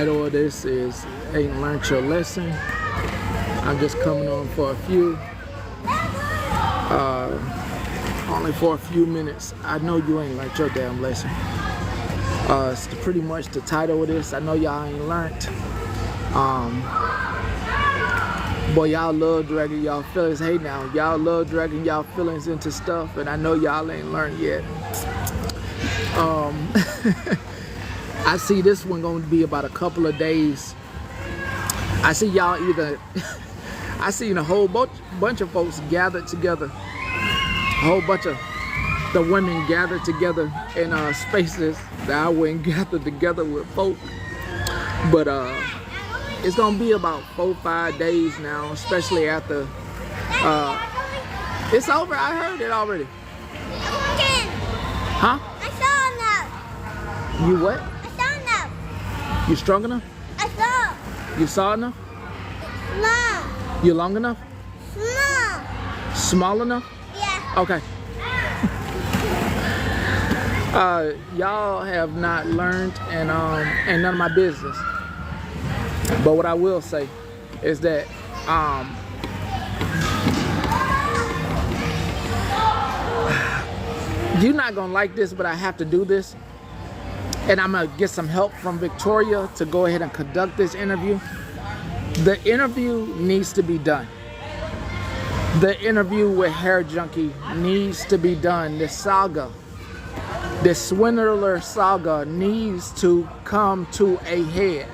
title of this is Ain't Learned Your Lesson. I'm just coming on for a few, only for a few minutes. I know you ain't learned your damn lesson. It's pretty much the title of this. I know y'all ain't learned. Boy, y'all love dragging y'all feelings. Hey now, y'all love dragging y'all feelings into stuff, and I know y'all ain't learned yet. I see this one going to be about a couple of days. I see y'all either, I seen a whole bunch of folks gathered together. A whole bunch of the women gathered together in spaces that I wouldn't gather together with folk. But it's going to be about 4 or 5 days now, especially after, it's over. I heard it already. Huh? You what? You strong enough? I saw. You saw enough? Small. You long enough? Small. Small enough? Yeah. Okay. Y'all have not learned, and none of my business. But what I will say is that you're not gonna like this, but I have to do this. And I'm gonna get some help from Victoria to go ahead and conduct this interview. The interview needs to be done. The interview with Hair Junkie needs to be done. This saga, this swindler saga needs to come to a head.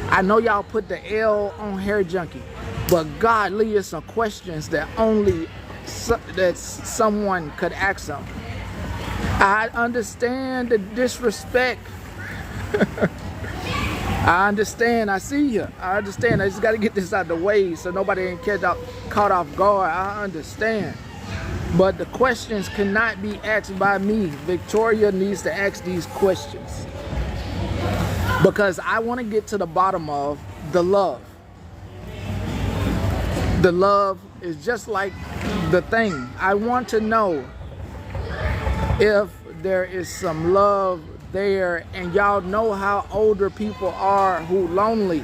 I know y'all put the L on Hair Junkie, but God leave us some questions that only that someone could ask them. I understand the disrespect. I understand. I see you. I understand. I just got to get this out the way so nobody ain't caught off guard. I understand. But the questions cannot be asked by me. Victoria needs to ask these questions. Because I want to get to the bottom of the love. The love is just like the thing. I want to know if there is some love there, and y'all know how older people are who lonely.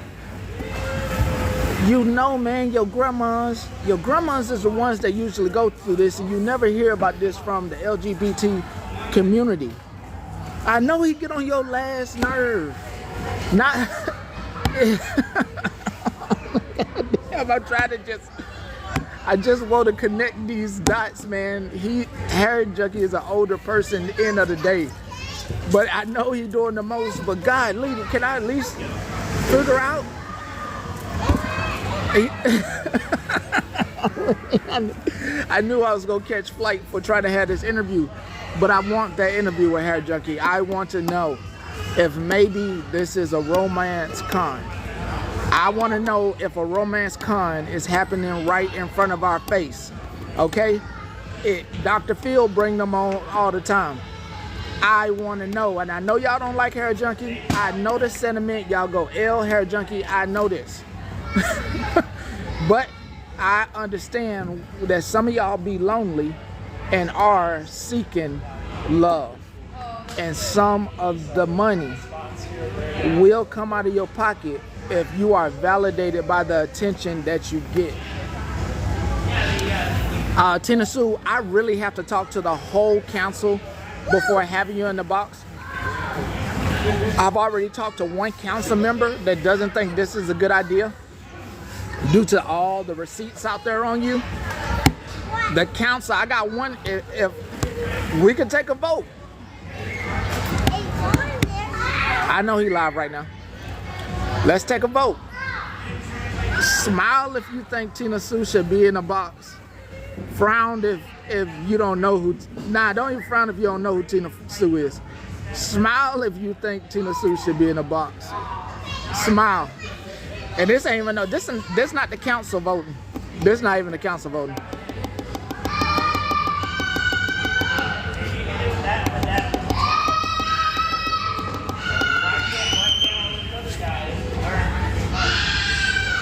You know, man, your grandmas is the ones that usually go through this, and you never hear about this from the LGBT community. I know he get on your last nerve. Not damn, I'm trying to I just want to connect these dots, man. Hair Junkie is an older person at the end of the day. But I know he's doing the most. But God, can I at least figure out? I knew I was going to catch flight for trying to have this interview. But I want that interview with Hair Junkie. I want to know if maybe this is a romance con. I want to know if a romance con is happening right in front of our face. Okay? Dr. Phil bring them on all the time. I want to know, and I know y'all don't like Hair Junkie. I know the sentiment. Y'all go, L Hair Junkie. I know this. But I understand that some of y'all be lonely and are seeking love. And some of the money will come out of your pocket if you are validated by the attention that you get. Tina Sue, I really have to talk to the whole council before having you in the box. I've already talked to one council member that doesn't think this is a good idea due to all the receipts out there on you. The council, I got one, if we could take a vote. I know he live right now. Let's take a vote. Smile if you think Tina Sue should be in a box. Frown if you don't know who. Nah, don't even frown if you don't know who Tina Sue is. Smile if you think Tina Sue should be in a box. Smile. And this ain't even no. This not the council voting. This not even the council voting.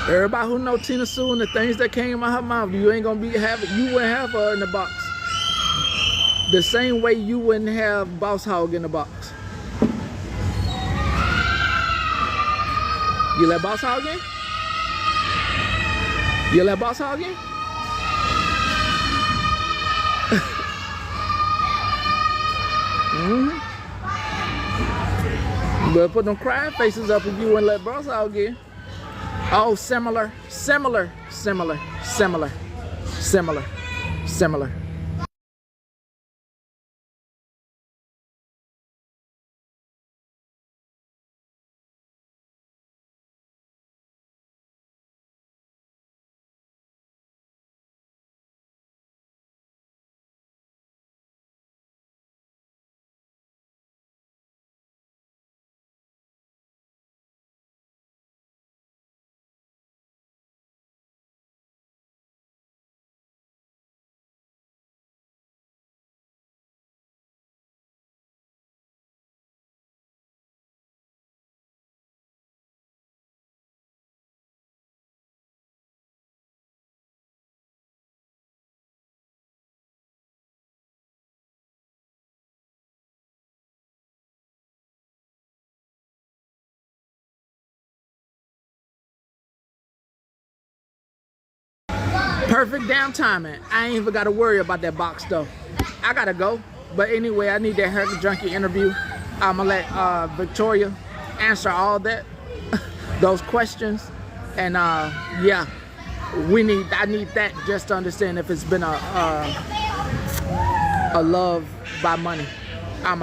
Everybody who know Tina Sue and the things that came out her mouth, you ain't gonna you wouldn't have her in the box. The same way you wouldn't have Boss Hog in the box. You let boss hog in? You let boss hog in? But put them crying faces up if you wouldn't let boss hog in. Oh, similar. Perfect damn timing. I ain't even got to worry about that box though. I gotta go. But anyway, I need that Herc Junkie interview. I'm gonna let Victoria answer all that, those questions, and yeah, I need that just to understand if it's been a love by money. I'm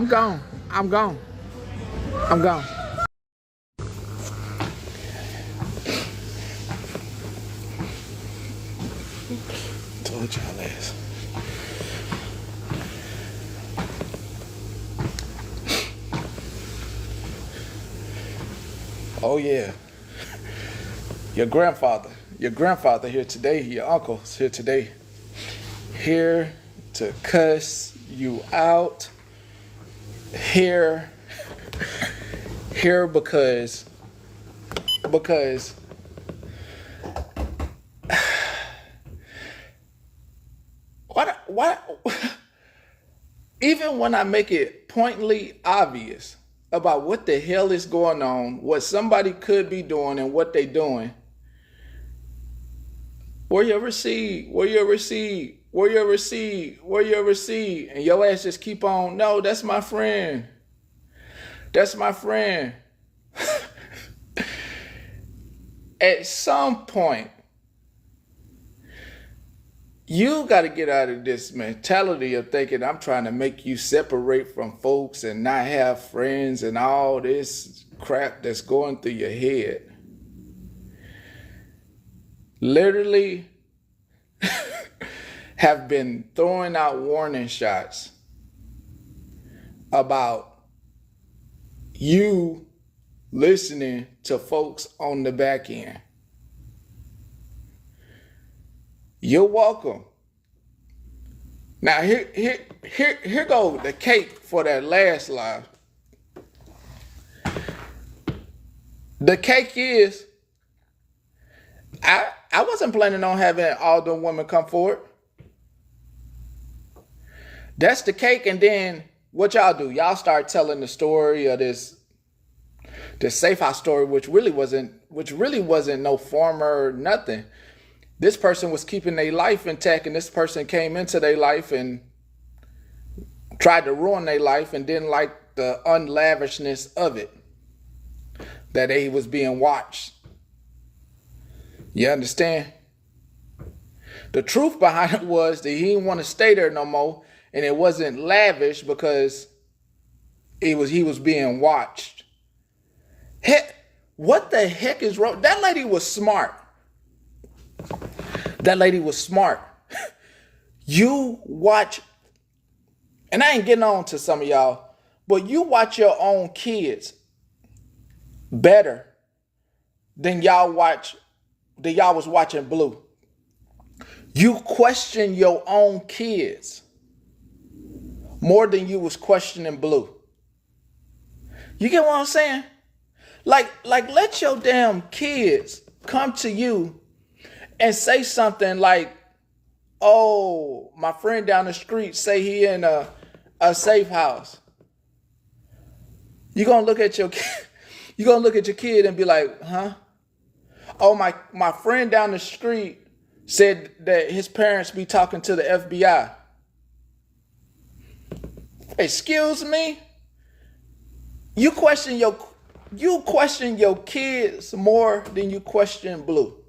gone. I'm gone. Told y'all ass. Oh yeah. Your grandfather here today, your uncle's here today. Here to cuss you out. Here because what even when I make it pointedly obvious about what the hell is going on, what somebody could be doing and what they doing, where you ever see, and your ass just keep on, no, that's my friend. At some point, you got to get out of this mentality of thinking I'm trying to make you separate from folks and not have friends and all this crap that's going through your head. Literally have been throwing out warning shots about you listening to folks on the back end. You're welcome. Now here go the cake for that last live. The cake is I wasn't planning on having all the women come forward. That's the cake, and then what y'all do? Y'all start telling the story of this safe house story, which really wasn't no former nothing. This person was keeping their life intact, and this person came into their life and tried to ruin their life and didn't like the unlavishness of it, that they was being watched. You understand? The truth behind it was that he didn't want to stay there no more, and it wasn't lavish because he was being watched. Heck, what the heck is wrong? That lady was smart. You watch, and I ain't getting on to some of y'all, but you watch your own kids better than y'all was watching Blue. You question your own kids more than you was questioning Blue. You get what I'm saying? Like let your damn kids come to you and say something like, oh, my friend down the street say he in a safe house. You gonna look at your kid, You gonna look at your kid and be like, huh? Oh, my friend down the street said that his parents be talking to the FBI. Excuse me? You question your kids more than you question Blue.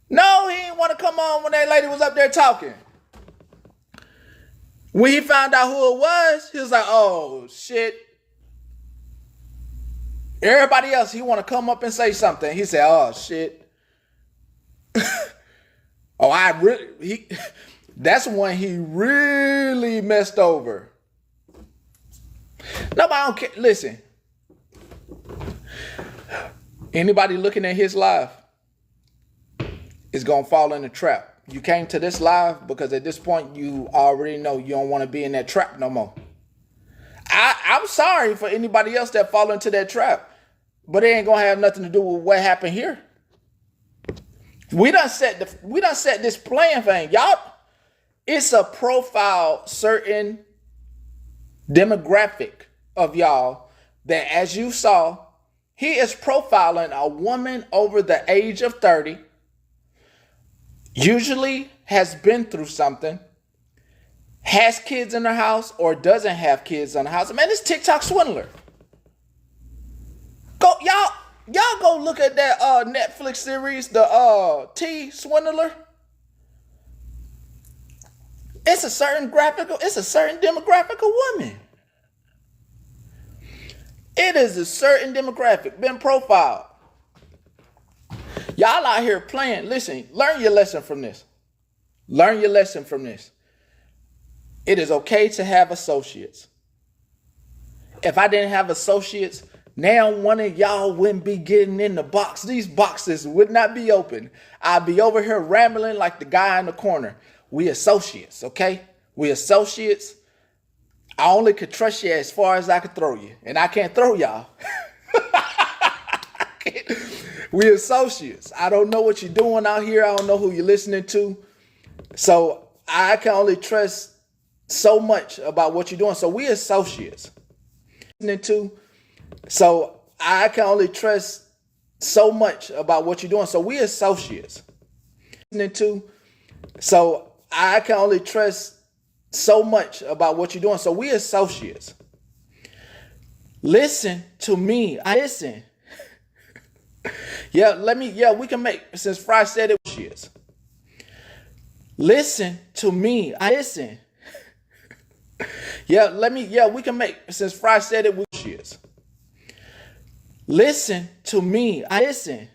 No, he didn't want to come on when that lady was up there talking. When he found out who it was, he was like, oh, shit. Everybody else, he want to come up and say something. He said, oh, shit. That's when he really messed over. Nobody don't care. Listen. Anybody looking at his live is going to fall in the trap. You came to this live because at this point you already know you don't want to be in that trap no more. I'm sorry for anybody else that fall into that trap, but it ain't going to have nothing to do with what happened here. We done set this playing thing. Y'all, it's a profile certain demographic of y'all that, as you saw, he is profiling a woman over the age of 30, usually has been through something, has kids in her house or doesn't have kids in the house. Man, this TikTok swindler. Go, y'all go look at that Netflix series, the T Swindler. It's a certain demographic of women. It is a certain demographic, been profiled. Y'all out here playing. Listen, learn your lesson from this. Learn your lesson from this. It is okay to have associates. If I didn't have associates, now one of y'all wouldn't be getting in the box. These boxes would not be open. I'd be over here rambling like the guy in the corner. We associates, okay? We associates. I only could trust you as far as I could throw you. And I can't throw y'all. We associates. I don't know what you're doing out here. I don't know who you're listening to. So I can only trust so much about what you're doing. So we associates. So I can only trust so much about what you're doing. So we associates. So I can only trust so much about what you're doing. So we associates. Listen to me. Listen. We can make, since Fry said it, she is. Listen to me. Listen. We can make, since Fry said it, she is. Listen to me. Listen.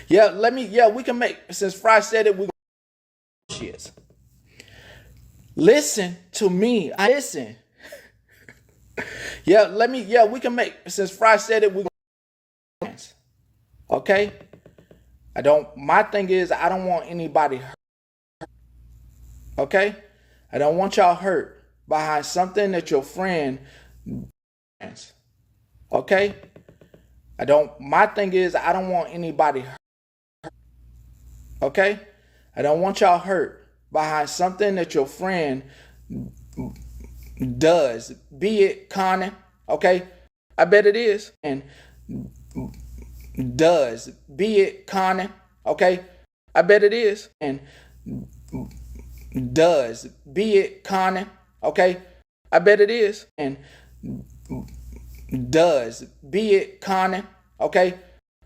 We can make, since Fry said it, she is. Listen to me. Listen. We can make, since Fry said it, okay? My thing is, I don't want anybody hurt. Okay? I don't want y'all hurt behind something that your friend does. Okay? My thing is, I don't want anybody hurt. Okay? I don't want y'all hurt behind something that your friend does. Be it conning, okay? I bet it is. And does. Be it conning, okay? I bet it is. And does. Be it conning, okay? I bet it is. And does. Be it conning, okay?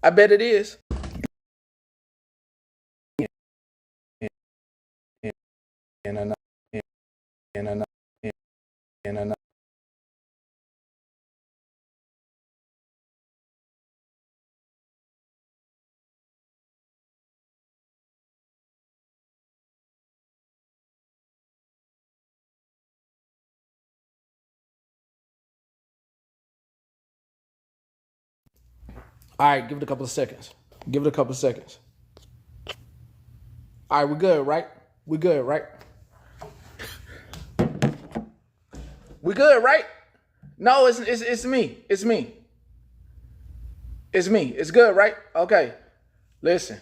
I bet it is. All right, give it a couple of seconds. Give it a couple of seconds. All right, we're good, right? We're good, right? We good, right? No, it's me. It's me. It's me. It's good, right? Okay. Listen,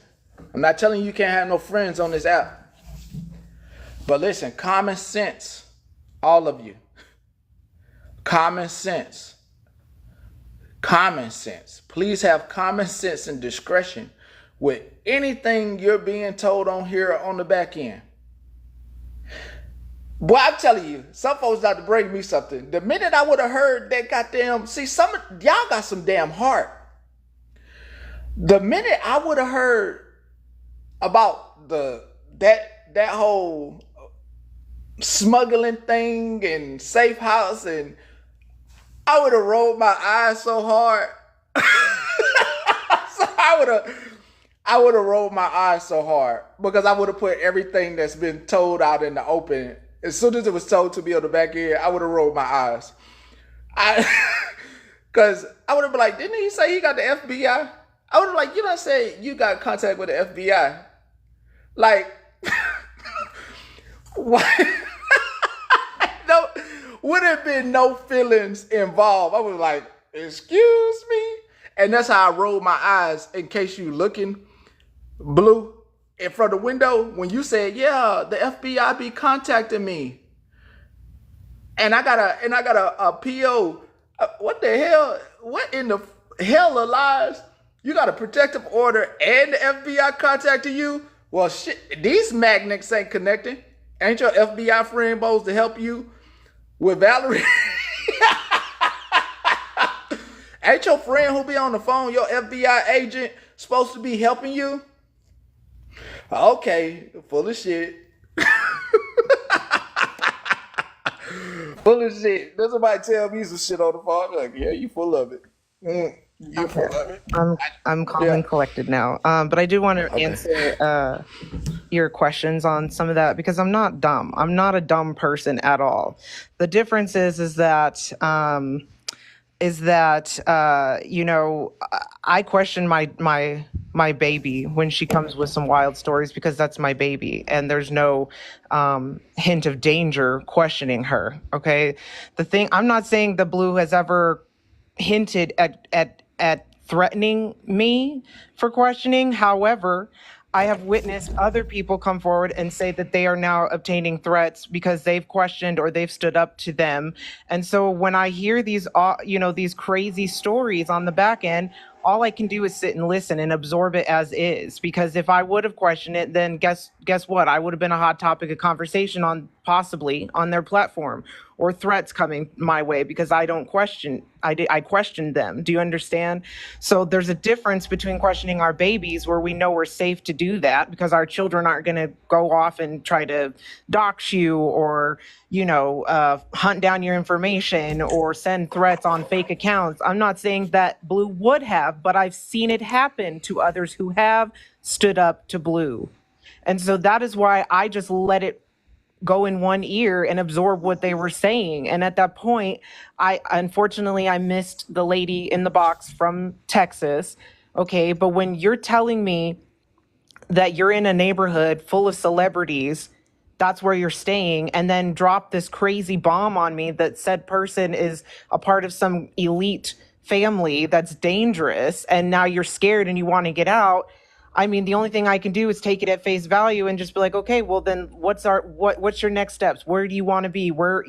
I'm not telling you can't have no friends on this app. But listen, common sense, all of you. Common sense. Common sense. Please have common sense and discretion with anything you're being told on here on the back end. Boy, I'm telling you, some folks got to bring me something. The minute I would have heard that goddamn, see, some of y'all got some damn heart. The minute I would have heard about that whole smuggling thing and safe house, and I would have rolled my eyes so hard. So I would have rolled my eyes so hard because I would have put everything that's been told out in the open. As soon as it was told to me on the back end, I would have rolled my eyes. Because I would have been like, didn't he say he got the FBI? I would have like, you don't say you got contact with the FBI. Like, what? No, would have been no feelings involved. I was like, excuse me? And that's how I rolled my eyes in case you looking, Blue, in front of the window when you said, yeah, the FBI be contacting me. And I got a PO. What the hell? What in the hell of lies? You got a protective order and the FBI contacting you? Well, shit, these magnets ain't connecting. Ain't your FBI friend supposed to help you with Valerie? Ain't your friend who be on the phone, your FBI agent, supposed to be helping you? Okay, full of shit. Full of shit. Does somebody tell me some shit on the phone? I'm like, yeah, you full of it. You full of it. I'm calm and collected now. But I do want to answer your questions on some of that because I'm not dumb. I'm not a dumb person at all. The difference is that you know, I question my baby when she comes with some wild stories because that's my baby and there's no hint of danger questioning her. Okay, the thing, I'm not saying the Blue has ever hinted at threatening me for questioning. However, I have witnessed other people come forward and say that they are now obtaining threats because they've questioned or they've stood up to them. And so when I hear these, these crazy stories on the back end, all I can do is sit and listen and absorb it as is. Because if I would have questioned it, then guess what? I would have been a hot topic of conversation on possibly on their platform or threats coming my way because I don't question. I questioned them. Do you understand? So there's a difference between questioning our babies where we know we're safe to do that because our children aren't going to go off and try to dox you or, hunt down your information or send threats on fake accounts. I'm not saying that Blue would have, but I've seen it happen to others who have stood up to Blue. And so that is why I just let it go in one ear and absorb what they were saying. And at that point, unfortunately I missed the lady in the box from Texas. Okay, but when you're telling me that you're in a neighborhood full of celebrities, that's where you're staying, and then drop this crazy bomb on me that said person is a part of some elite family that's dangerous, and now you're scared and you want to get out. I mean, the only thing I can do is take it at face value and just be like, okay, well then what's your next steps? Where do you want to be? Where,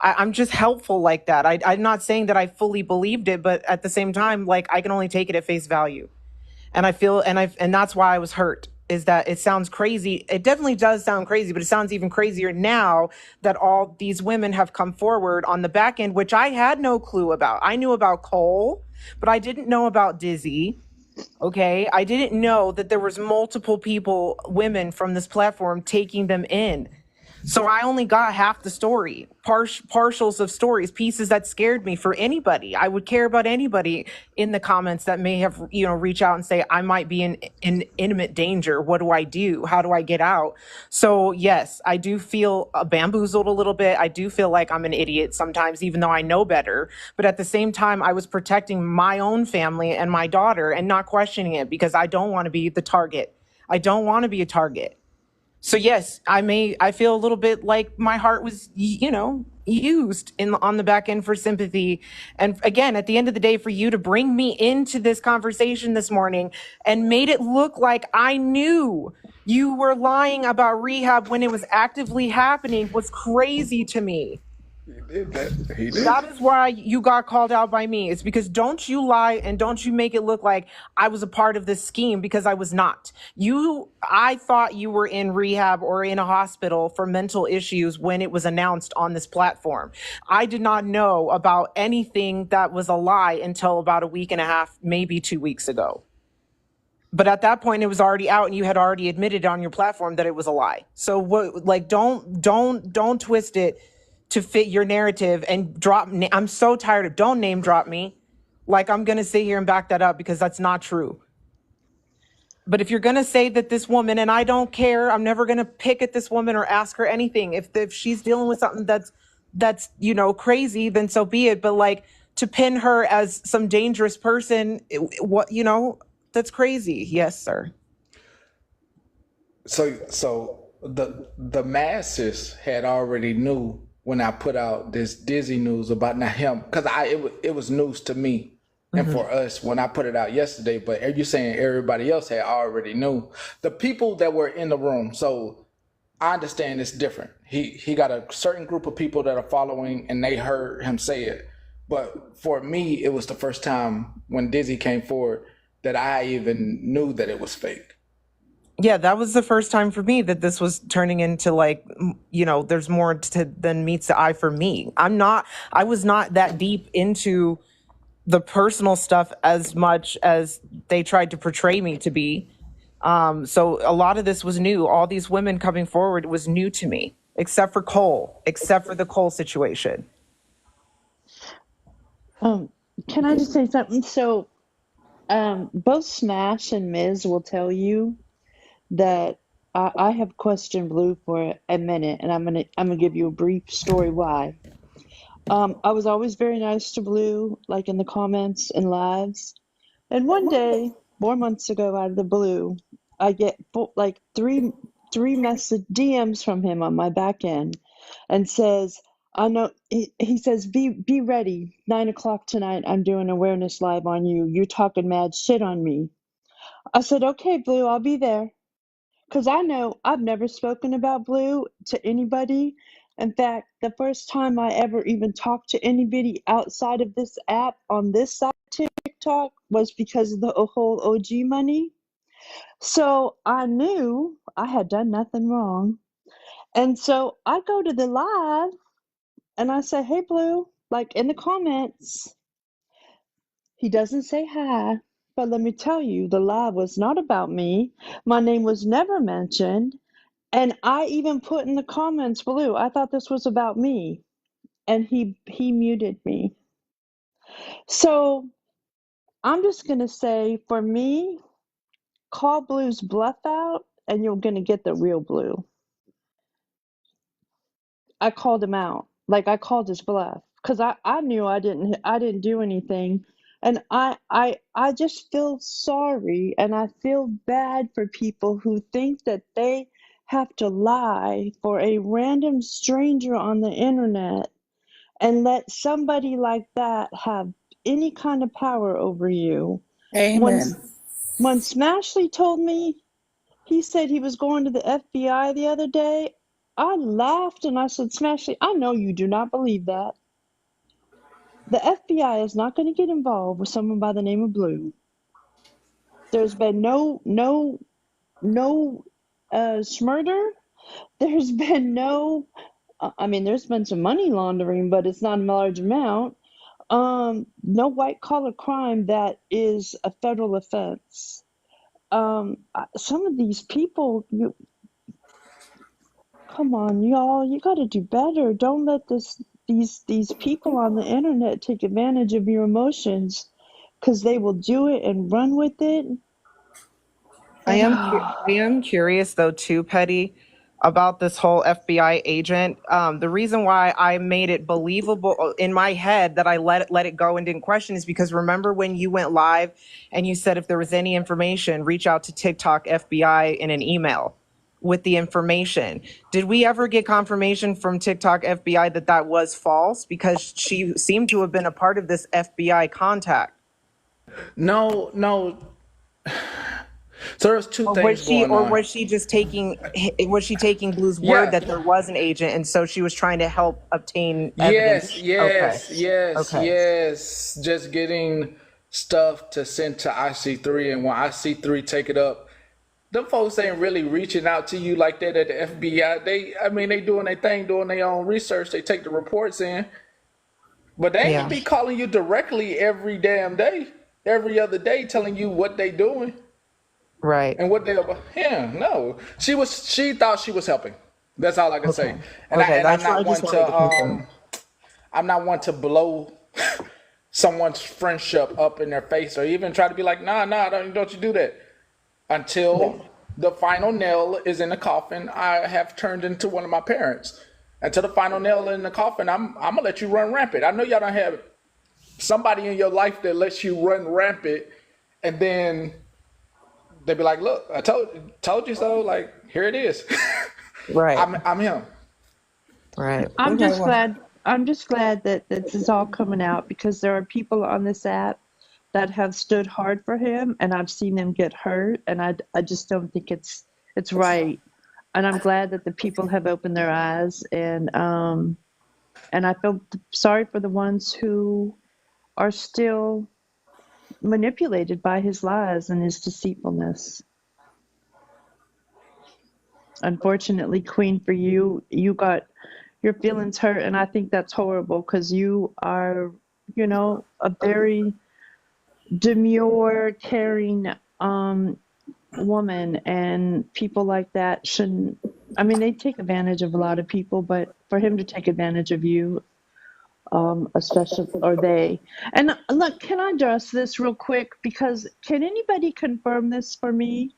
I'm just helpful like that. I'm not saying that I fully believed it, but at the same time, like I can only take it at face value. And I feel, and that's why I was hurt, is that it sounds crazy. It definitely does sound crazy, but it sounds even crazier now that all these women have come forward on the back end, which I had no clue about. I knew about Cole, but I didn't know about Dizzy. Okay, I didn't know that there was multiple people, women from this platform taking them in. So I only got half the story, partials of stories, pieces that scared me for anybody. I would care about anybody in the comments that may have, reach out and say, I might be in imminent danger. What do I do? How do I get out? So yes, I do feel bamboozled a little bit. I do feel like I'm an idiot sometimes, even though I know better. But at the same time, I was protecting my own family and my daughter and not questioning it because I don't want to be the target. I don't want to be a target. So yes, I feel a little bit like my heart was, used on the back end for sympathy. And again, at the end of the day, for you to bring me into this conversation this morning and made it look like I knew you were lying about rehab when it was actively happening was crazy to me. He did. That is why you got called out by me. It's because don't you lie and don't you make it look like I was a part of this scheme, because I was not. I thought you were in rehab or in a hospital for mental issues when it was announced on this platform. I did not know about anything that was a lie until about a week and a half, maybe 2 weeks ago. But at that point, it was already out, and you had already admitted on your platform that it was a lie. So what? Like, don't twist it to fit your narrative and drop. I'm so tired of don't name drop me. Like, I'm gonna sit here and back that up because that's not true. But if you're gonna say that this woman, and I don't care, I'm never gonna pick at this woman or ask her anything. If she's dealing with something that's crazy, then so be it. But like, to pin her as some dangerous person, that's crazy. Yes, sir. So the masses had already knew when I put out this dizzy news about not him, because it was news to me and for us when I put it out yesterday. But are you saying everybody else had already knew? The people that were in the room. So I understand it's different. He got a certain group of people that are following, and they heard him say it. But for me, it was the first time when Dizzy came forward that I even knew that it was fake. Yeah, that was the first time for me that this was turning into like, there's more to than meets the eye for me. I was not that deep into the personal stuff as much as they tried to portray me to be. So a lot of this was new. All these women coming forward was new to me, except for Cole, except for the Cole situation. Um, can I just say something? So, both Smash and Miz will tell you that I have questioned Blue for a minute, and I'm gonna give you a brief story why. I was always very nice to Blue, like in the comments and lives. And one day, 4 months ago, out of the blue, I get like three message DMs from him on my back end, and says, "I know." He says, "Be ready. 9 o'clock tonight. I'm doing awareness live on you. You're talking mad shit on me." I said, "Okay, Blue, I'll be there." Because I know I've never spoken about Blue to anybody. In fact, the first time I ever even talked to anybody outside of this app on this side of TikTok was because of the whole OG money. So I knew I had done nothing wrong. And so I go to the live and I say, "Hey, Blue," like in the comments. He doesn't say hi. But let me tell you, the live was not about me. My name was never mentioned. And I even put in the comments, "Blue, I thought this was about me." And he muted me. So I'm just gonna say, for me, call Blue's bluff out and you're gonna get the real Blue. I called him out. Like, I called his bluff. Because I knew I didn't do anything. And I just feel sorry, and I feel bad for people who think that they have to lie for a random stranger on the internet and let somebody like that have any kind of power over you. When Amen. when Smashley told me, he said he was going to the FBI the other day, I laughed and I said, "Smashley, I know you do not believe that. The FBI is not going to get involved with someone by the name of Blue. There's been no smurder. There's been no, I mean, there's been some money laundering, but it's not a large amount. No white collar crime that is a federal offense. Some of these people, come on, y'all, you got to do better. Don't let these people on the internet take advantage of your emotions, because they will do it and run with it. I And am I am curious though too, Petty, about this whole FBI agent. The reason why I made it believable in my head that I let it go and didn't question is because remember when you went live and you said if there was any information, reach out to TikTok FBI in an email with the information. Did we ever get confirmation from TikTok FBI that that was false? Because she seemed to have been a part of this FBI contact. No, no, So there's two Or things going on. was she taking Blue's word Yeah. that there was an agent, and so she was trying to help obtain Yes, evidence? Okay. yes, yes, Okay. yes. Just getting stuff to send to IC3, and when IC3 take it up, them folks ain't really reaching out to you like that at the FBI. I mean, they doing their thing, doing their own research. They take the reports in, but they ain't Yeah. gonna be calling you directly every damn day, every other day, telling you what they doing Right. and what they about. Yeah, no. She thought she was helping. That's all I can Okay. say. Okay. And I'm That's what I not just one wanted to to confirm. I'm not one to blow someone's friendship up in their face or even try to be like, nah, don't you do that. Yeah. Until the final nail is in the coffin, I have turned into one of my parents. Until the final nail in the coffin, I'm gonna let you run rampant. I know y'all don't have somebody in your life that lets you run rampant, and then they be like, "Look, I told you so." Like, here it is. Right. I'm him. Right. I'm Okay. just Well. glad. I'm just glad that this is all coming out because there are people on this app that have stood hard for him, and I've seen them get hurt, and I just don't think it's right. And I'm glad that the people have opened their eyes, and I feel sorry for the ones who are still manipulated by his lies and his deceitfulness. Unfortunately, Queen, for you, you got your feelings hurt, and I think that's horrible because you are, a very demure, caring woman, and people like that shouldn't. I mean, they take advantage of a lot of people, but for him to take advantage of you, especially, or they. And look, can I address this real quick? Because can anybody confirm this for me?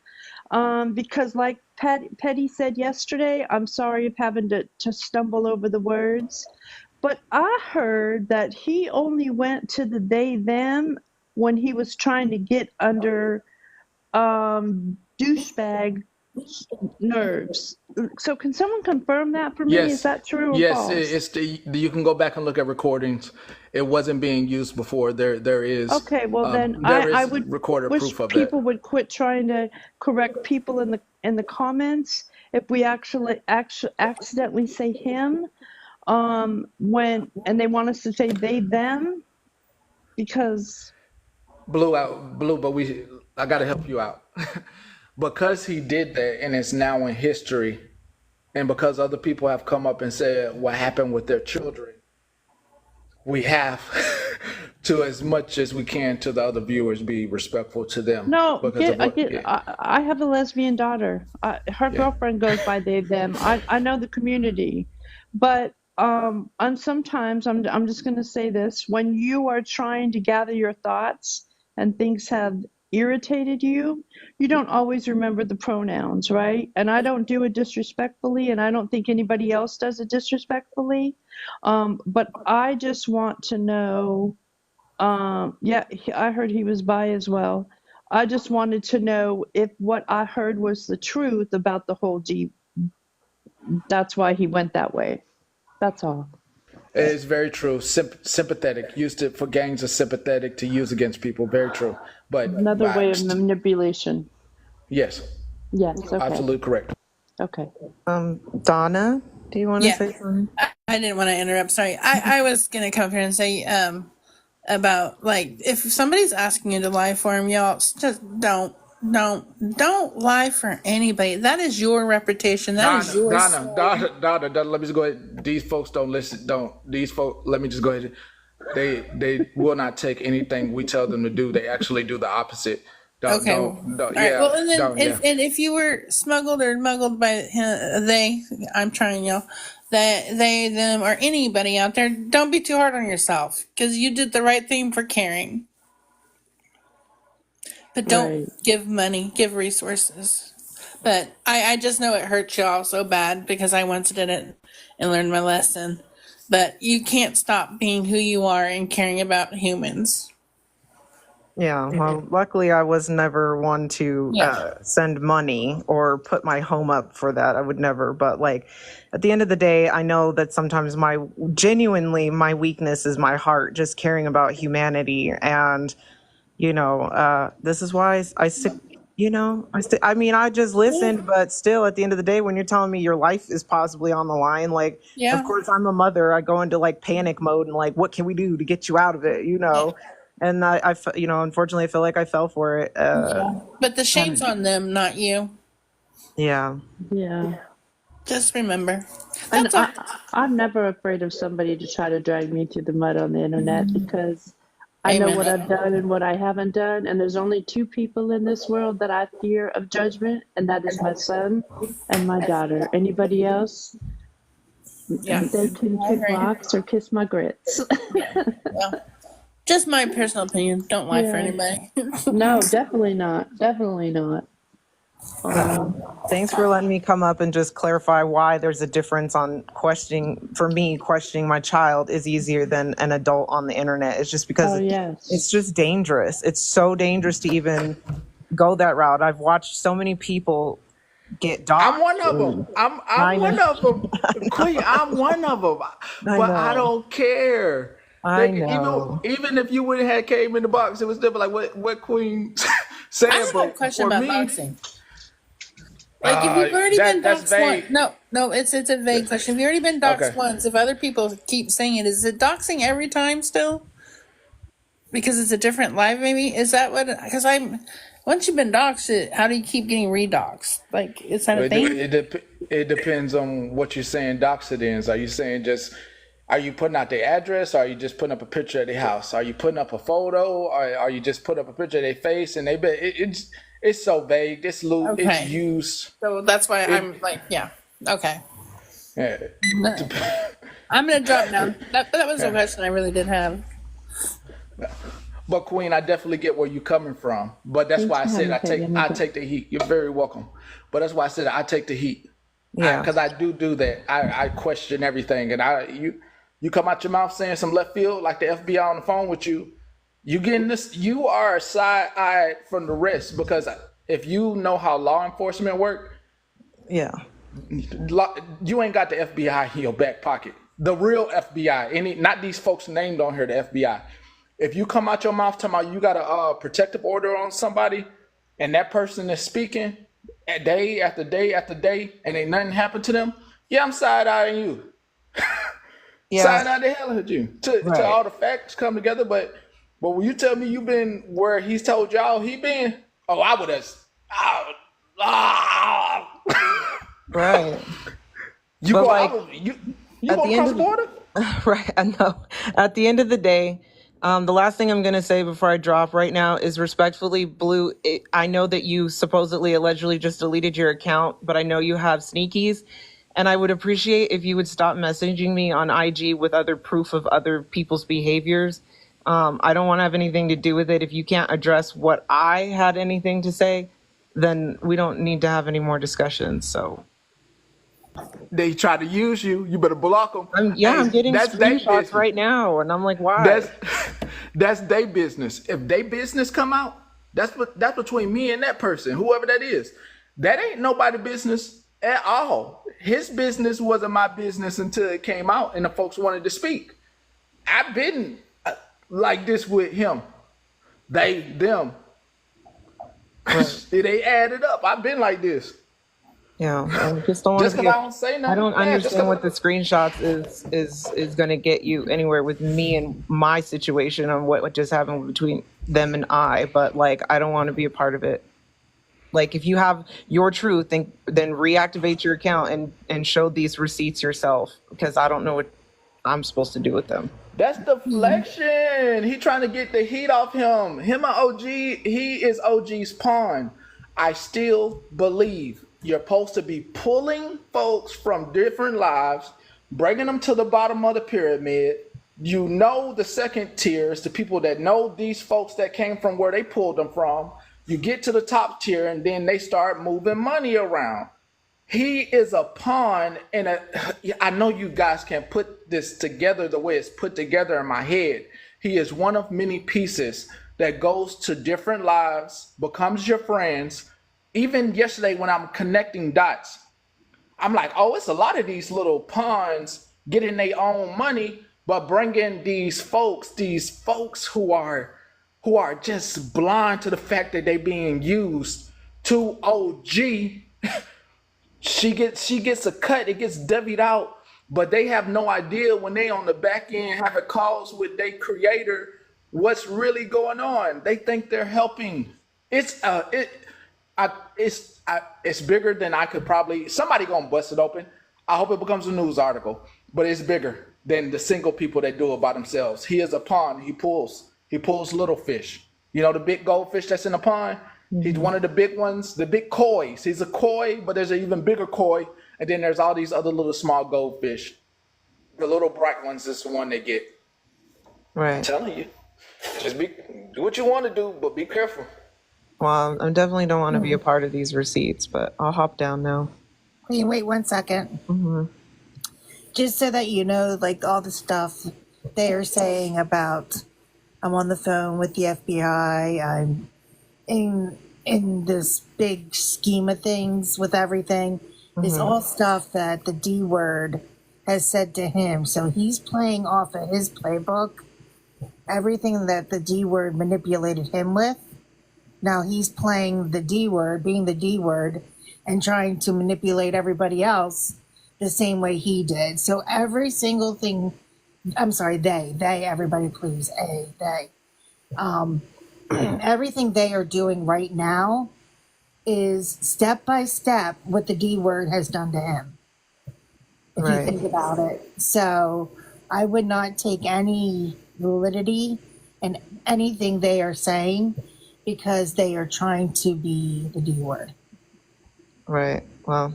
Because like Petty said yesterday, I'm sorry if having to stumble over the words, but I heard that he only went to the they them when he was trying to get under douchebag nerves. So can someone confirm that for me? Is Yes, that true or yes. false? It's you can go back and look at recordings. It wasn't being used before. Okay, well then There I is would recorded wish proof of that. people would quit trying to correct people in the comments if we actually accidentally say him when and they want us to say they them because Blue, but I got to help you out because he did that, and it's now in history, and because other people have come up and said what happened with their children, we have to, as much as we can, to the other viewers, be respectful to them no because get of I what. get Yeah, I have a lesbian daughter. Her yeah. girlfriend goes by they them. I know the community, but and sometimes I'm just going to say this: when you are trying to gather your thoughts and things have irritated you, you don't always remember the pronouns, right? And I don't do it disrespectfully, and I don't think anybody else does it disrespectfully. But I just want to know. Yeah, I heard he was bi as well. I just wanted to know if what I heard was the truth about the whole G. That's why he went that way. That's all. It is very true. Sympathetic. Used it for gangs of sympathetic to use against people. Very true. Another way of manipulation. Yes, Yes, okay. absolutely correct. Okay. Donna, do you want to Yeah, say something? I didn't want to interrupt. Sorry. I was gonna come up here and say about like if somebody's asking you to lie for them, y'all just don't lie for anybody. That is your reputation. That is your soul. Donna, let me just go ahead. These folks don't listen. Don't these folks? Let me just go ahead. They will not take anything we tell them to do. They actually do the opposite. Okay. All Don't. right. Yeah, Well, and then don't. Yeah. and if you were smuggled or muggled by they, I'm trying y'all, that they them or anybody out there, don't be too hard on yourself because you did the right thing for caring. But don't Right. give money, give resources. But I just know it hurts y'all so bad because I once did it and learned my lesson. But you can't stop being who you are and caring about humans. Yeah, well, luckily I was never one to Yeah. send money or put my home up for that. I would never. But like at the end of the day, I know that sometimes my weakness is my heart, just caring about humanity. And, this is why I stick You know, I mean, I just listened, but still, at the end of the day, when you're telling me your life is possibly on the line, like, of Yeah. course, I'm a mother. I go into like panic mode and like, what can we do to get you out of it? You Yeah. know, and you know, unfortunately, I feel like I fell for it. Yeah. But the shame's And on them, not you. yeah, Yeah. Just remember. And That's all. I'm never afraid of somebody to try to drag me through the mud on the internet because I know what I've Amen. done and what I haven't done. And there's only two people in this world that I fear of judgment, and that is my son and my daughter. Anybody else, Yeah. they can I kick agree. rocks or kiss my grits. Yeah. Well, just my personal opinion. Don't lie for Yeah. anybody. No, definitely not. Definitely not. thanks for letting me come up and just clarify why there's a difference on questioning. For me, questioning my child is easier than an adult on the internet. It's just because Oh, yes. it's just dangerous. It's so dangerous to even go that route. I've watched so many people get I'm doxxed. one of them. I'm I know. one of them. Queen, I'm one of them. I But I know. don't care. I They, even know. even if you would have had came in the box, it was still like what Queen said. I have a But question for about me, boxing. Like, if you've already been that's doxxed once, vague. no, it's a vague question. If you've already been doxxed Okay. once, if other people keep saying it, is it doxing every time still? Because it's a different live, maybe? Is that what? Because once you've been doxxed, how do you keep getting redoxed? Like, is that a It, thing? it depends on what you're saying dox it is. Are you saying just, are you putting out the address? Or are you just putting up a picture of the house? Are you putting up a photo? Or are you just putting up a picture of their face? And it's so vague. It's Okay. used. So that's why It, I'm like, yeah. Okay. yeah. I'm going to drop down. That was a question I really did have. But Queen, I definitely get where you're coming from. But that's Thanks why I for said having I Peggy. take the heat. You're very welcome. But that's why I said I take the heat. Yeah. Because I do that. I question everything, and you come out your mouth saying some left field like the FBI on the phone with you. You getting this? You are side-eyed from the rest because if you know how law enforcement work, Yeah. you ain't got the FBI in your back pocket. The real FBI, not these folks named on here, the FBI. If you come out your mouth talking about you got a protective order on somebody, and that person is speaking day after day after day, and ain't nothing happened to them, yeah, I'm side-eyeing you. Yeah. Side-eye the hell at you. To Right. all the facts come together, but when you tell me you been where he's told y'all he been, oh, I would have. Right. You But go. like You at going the end across of the border? right, I know. At the end of the day, the last thing I'm going to say before I drop right now is respectfully, Blue, I know that you supposedly allegedly just deleted your account, but I know you have sneakies. And I would appreciate if you would stop messaging me on IG with other proof of other people's behaviors. I don't want to have anything to do with it. If you can't address what I had anything to say, then we don't need to have any more discussions. So They try to use you. You better block them. I'm Hey, getting that's their screenshots business. right now, and I'm like, why? That's that's their business. If they business come out, that's between me and that person, whoever that is. That ain't nobody business at all. His business wasn't my business until it came out and the folks wanted to speak. I've been like this with him. Them. Right. It ain't added up. I've been like this. Yeah, I just don't want Just to be. because I don't say I nothing. don't Yeah, just understand because. what the screenshots is going to get you anywhere with me and my situation on what just happened between them and I. But like, I don't want to be a part of it. Like, if you have your truth, then reactivate your account and show these receipts yourself, because I don't know what I'm supposed to do with them. That's deflection. He trying to get the heat off him. Him and OG, he is OG's pawn. I still believe you're supposed to be pulling folks from different lives, bringing them to the bottom of the pyramid. You know the second tiers, the people that know these folks that came from where they pulled them from. You get to the top tier, and then they start moving money around. He is a pawn in a. I know you guys can put this together the way it's put together in my head. He is one of many pieces that goes to different lives, becomes your friends. Even yesterday when I'm connecting dots, I'm like, oh, it's a lot of these little pawns getting their own money, but bringing these folks who are just blind to the fact that they're being used to OG. She gets a cut, it gets divvied out, but they have no idea when they on the back end having calls with their creator what's really going on. They think they're helping. It's bigger than I could probably. Somebody gonna bust it open. I hope it becomes a news article, but it's bigger than the single people that do it by themselves. He is a pond. He pulls little fish. You know the big goldfish that's in the pond. He's one of the big ones, the big kois. He's a koi, but there's an even bigger koi, and then there's all these other little small goldfish. The little bright ones is the one they get. Right. I'm telling you, just do what you want to do, but be careful. Well, I definitely don't want to be a part of these receipts, but I'll hop down now. Wait 1 second. Just so that you know, like all the stuff they are saying about, I'm on the phone with the FBI, I'm in this big scheme of things with everything, is all stuff that the D word has said to him. So he's playing off of his playbook, everything that the D word manipulated him with. Now he's playing the D word, being the D word, and trying to manipulate everybody else the same way he did. So every single thing, I'm sorry, they, everybody please, they. Everything they are doing right now is step by step what the D word has done to him. If you think about it. So I would not take any validity in anything they are saying because they are trying to be the D word. Right. Well,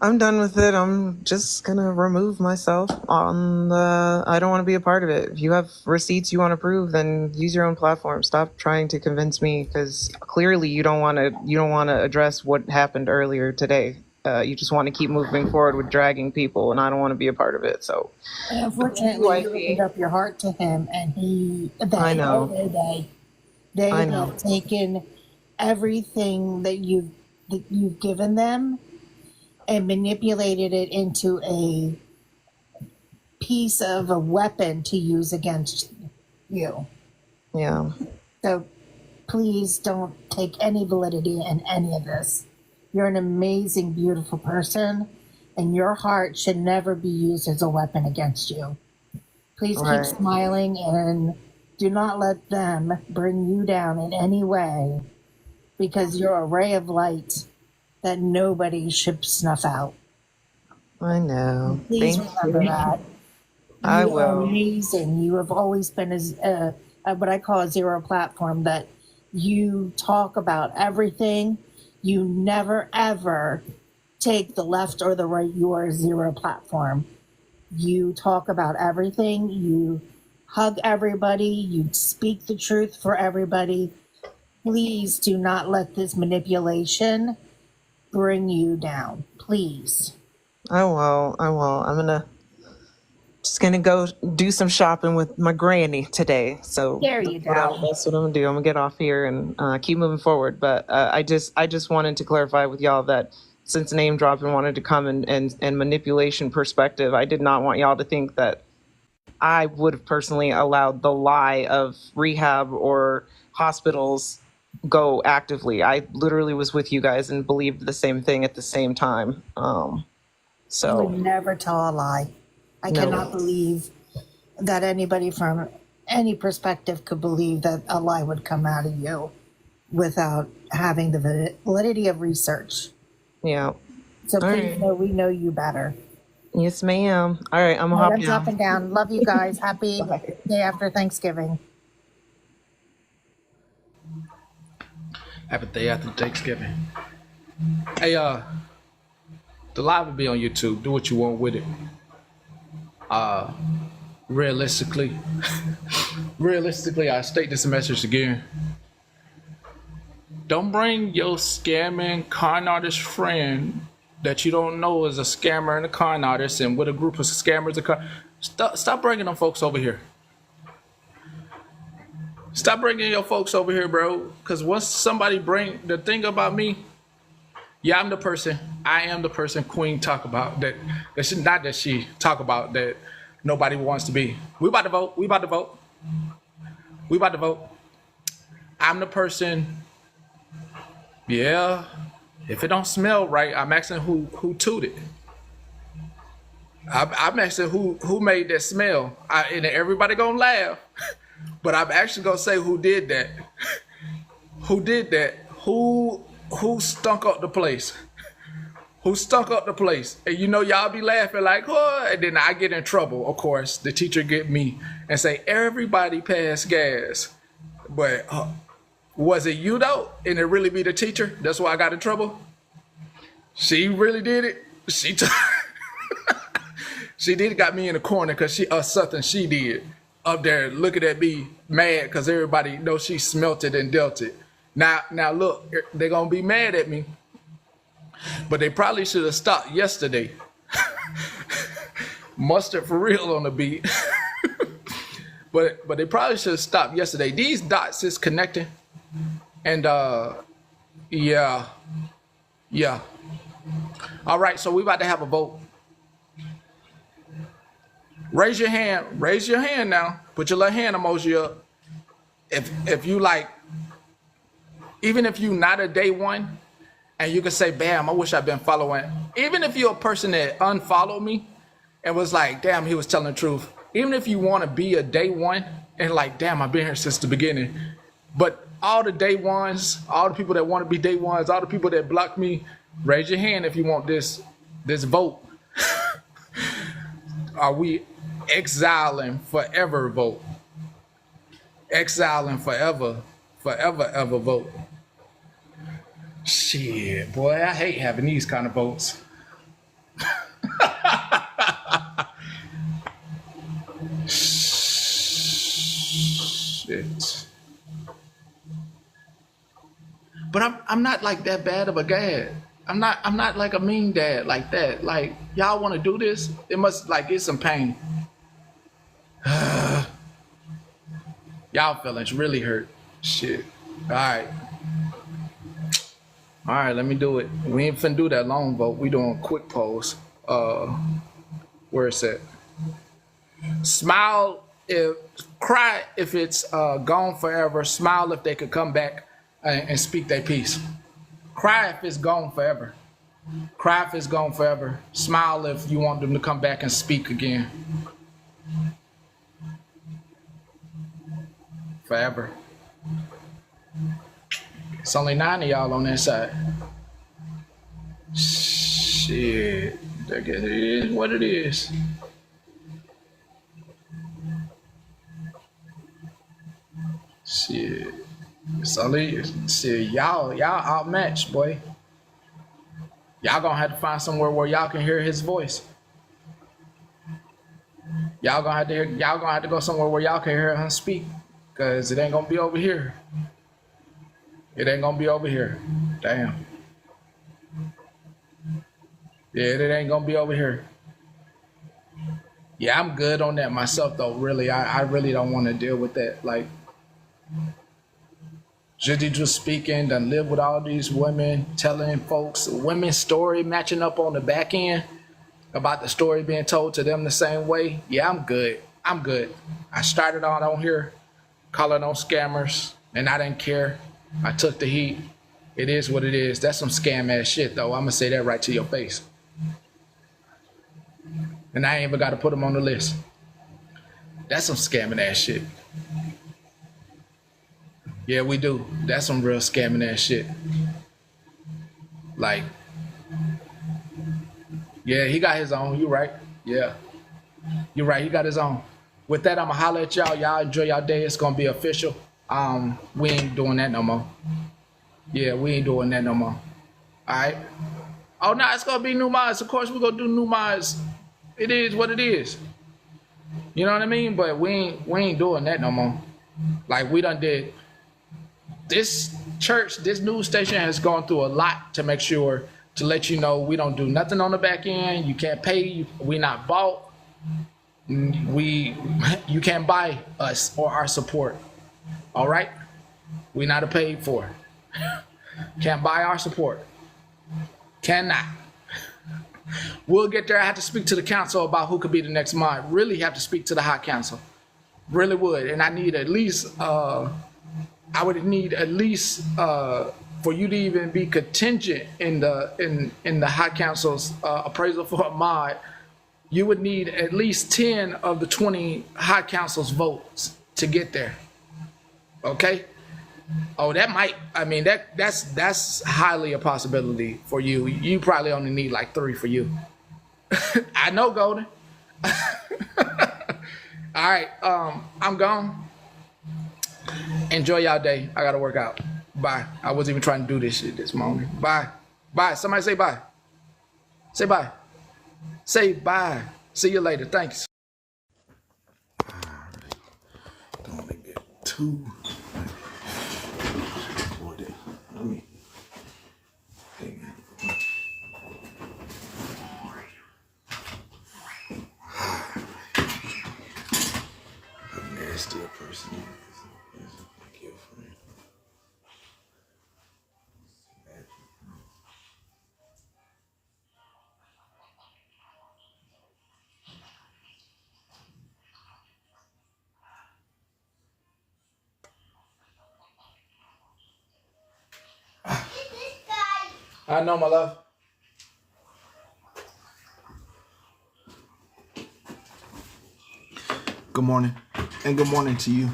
I'm done with it. I'm just going to remove myself on the, I don't want to be a part of it. If you have receipts you want to prove, then use your own platform. Stop trying to convince me, because clearly you don't want to address what happened earlier today. You just want to keep moving forward with dragging people, and I don't want to be a part of it. So, and unfortunately, you opened up your heart to him, and I know. They have taken everything that you've given them and manipulated it into a piece of a weapon to use against you. Yeah. So please don't take any validity in any of this. You're an amazing, beautiful person, and your heart should never be used as a weapon against you. Please keep smiling, and do not let them bring you down in any way, because you're a ray of light that nobody should snuff out. I know. Please remember that. I You will. are amazing. You have always been what I call a zero platform, that you talk about everything. You never, ever take the left or the right. You are a zero platform. You talk about everything. You hug everybody. You speak the truth for everybody. Please do not let this manipulation bring you down. Please. I will. I'm just gonna go do some shopping with my granny today. So There you go. That's what I'm gonna do. I'm gonna get off here and keep moving forward. But I just wanted to clarify with y'all that since name dropping wanted to come and manipulation perspective, I did not want y'all to think that I would have personally allowed the lie of rehab or hospitals go actively. I literally was with you guys and believed the same thing at the same time. I So would never tell a lie. I No. cannot believe that anybody from any perspective could believe that a lie would come out of you without having the validity of research. yeah. So All please right. know we know you better. Yes, ma'am. All right, I'm gonna All right, hop I'm down. dropping down. Love you guys. Happy day after Thanksgiving. Happy day after Thanksgiving. Hey, the live will be on YouTube. Do what you want with it. Realistically, I state this message again. Don't bring your scamming con artist friend that you don't know is a scammer and a con artist and with a group of scammers and stop bringing them folks over here. Stop bringing your folks over here, bro. Because once somebody bring the thing about me, yeah, I'm the person. I am the person Queen talk about that she, not that she talk about that nobody wants to be. We about to vote. We about to vote. We about to vote. I'm the person Yeah. If it don't smell right, I'm asking who tooted. I'm asking who made that smell. And everybody gonna laugh, but I'm actually gonna say who did that. Who did that? Who stunk up the place? Who stunk up the place? And you know y'all be laughing like, oh, and then I get in trouble. Of course, the teacher get me and say everybody passed gas, but was it you though? And it really be the teacher? That's why I got in trouble. She really did it. She did got me in the corner because something she did up there looking at me mad because everybody knows she smelt it and dealt it. Now look, they're gonna be mad at me, but they probably should have stopped yesterday. Mustard for real on the beat. but they probably should have stopped yesterday. These dots is connecting, and yeah. All right, so we about to have a vote. Raise your hand. Raise your hand now. Put your little hand emoji up. If you like, even if you not a day one, and you can say, "Bam, I wish I'd been following." Even if you're a person that unfollowed me and was like, "Damn, he was telling the truth." Even if you want to be a day one and like, "Damn, I've been here since the beginning," but all the day ones, all the people that want to be day ones, all the people that block me, raise your hand if you want this vote. Are we exiling forever vote? Exiling forever ever vote. Shit, boy, I hate having these kind of votes. Shit. But I'm not like that bad of a dad. I'm not like a mean dad like that. Like, y'all want to do this? It must like get some pain. Y'all feelings really hurt. Shit. All right, let me do it. We ain't finna do that long vote. We doing quick polls. Where is it? Smile cry if it's gone forever. Smile if they could come back and speak their piece. Cry if it's gone forever. Cry if it's gone forever. Smile if you want them to come back and speak again. Forever. It's only 9 of y'all on that side. Shit. It is what it is. Shit. It's only shit, y'all outmatched, boy. Y'all gonna have to find somewhere where y'all can hear his voice. Y'all gonna have to go somewhere where y'all can hear him speak. Cause it ain't gonna be over here. It ain't gonna be over here. Damn. Yeah, it ain't gonna be over here. Yeah, I'm good on that myself though, really. I really don't want to deal with that. Like, Jiddy just speaking, done live with all these women, telling folks women's story matching up on the back end about the story being told to them the same way. Yeah, I'm good. I started on here calling on scammers, and I didn't care. I took the heat. It is what it is. That's some scam ass shit though. I'm gonna say that right to your face. And I ain't even got to put them on the list. That's some scamming ass shit. Yeah, we do. That's some real scamming ass shit. Like, yeah, he got his own. You right. Yeah. You're right. He got his own. With that, I'm going to holler at y'all. Y'all enjoy y'all day. It's going to be official. We ain't doing that no more. Yeah, we ain't doing that no more. All right. Oh, no, it's going to be new mods. Of course, we're going to do new mods. It is what it is. You know what I mean? But we ain't doing that no more. Like, we done did. This church, this news station has gone through a lot to make sure, to let you know we don't do nothing on the back end. You can't pay. We not bought. You can't buy us or our support. All right? We not a paid for. Can't buy our support. Cannot. We'll get there. I have to speak to the council about who could be the next mod. Really have to speak to the high council. Really would. And I need at least I would need at least for you to even be contingent in the high council's appraisal for a mod, you would need at least 10 of the 20 high council's votes to get there. Okay? Oh, that might, I mean, that's highly a possibility for you. You probably only need like 3 for you. I know, Golden. All right, I'm gone. Enjoy y'all day. I gotta work out. Bye. I wasn't even trying to do this shit this morning. Bye. Bye. Somebody say bye. Say bye. Say bye. See you later. Thanks. Don't want to get too. Let me. Hang on. A nasty person is a girlfriend. I know, my love. Good morning, and good morning to you.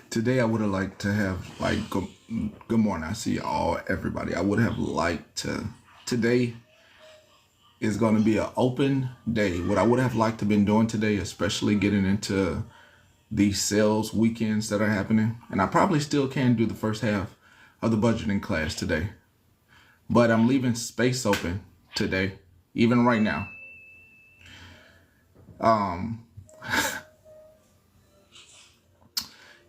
Today I would have liked to have good morning. I see everybody. I would have liked to. Today is going to be an open day. What I would have liked to been doing today, especially getting into these sales weekends that are happening, and I probably still can do the first half of the budgeting class today. But I'm leaving space open today, even right now.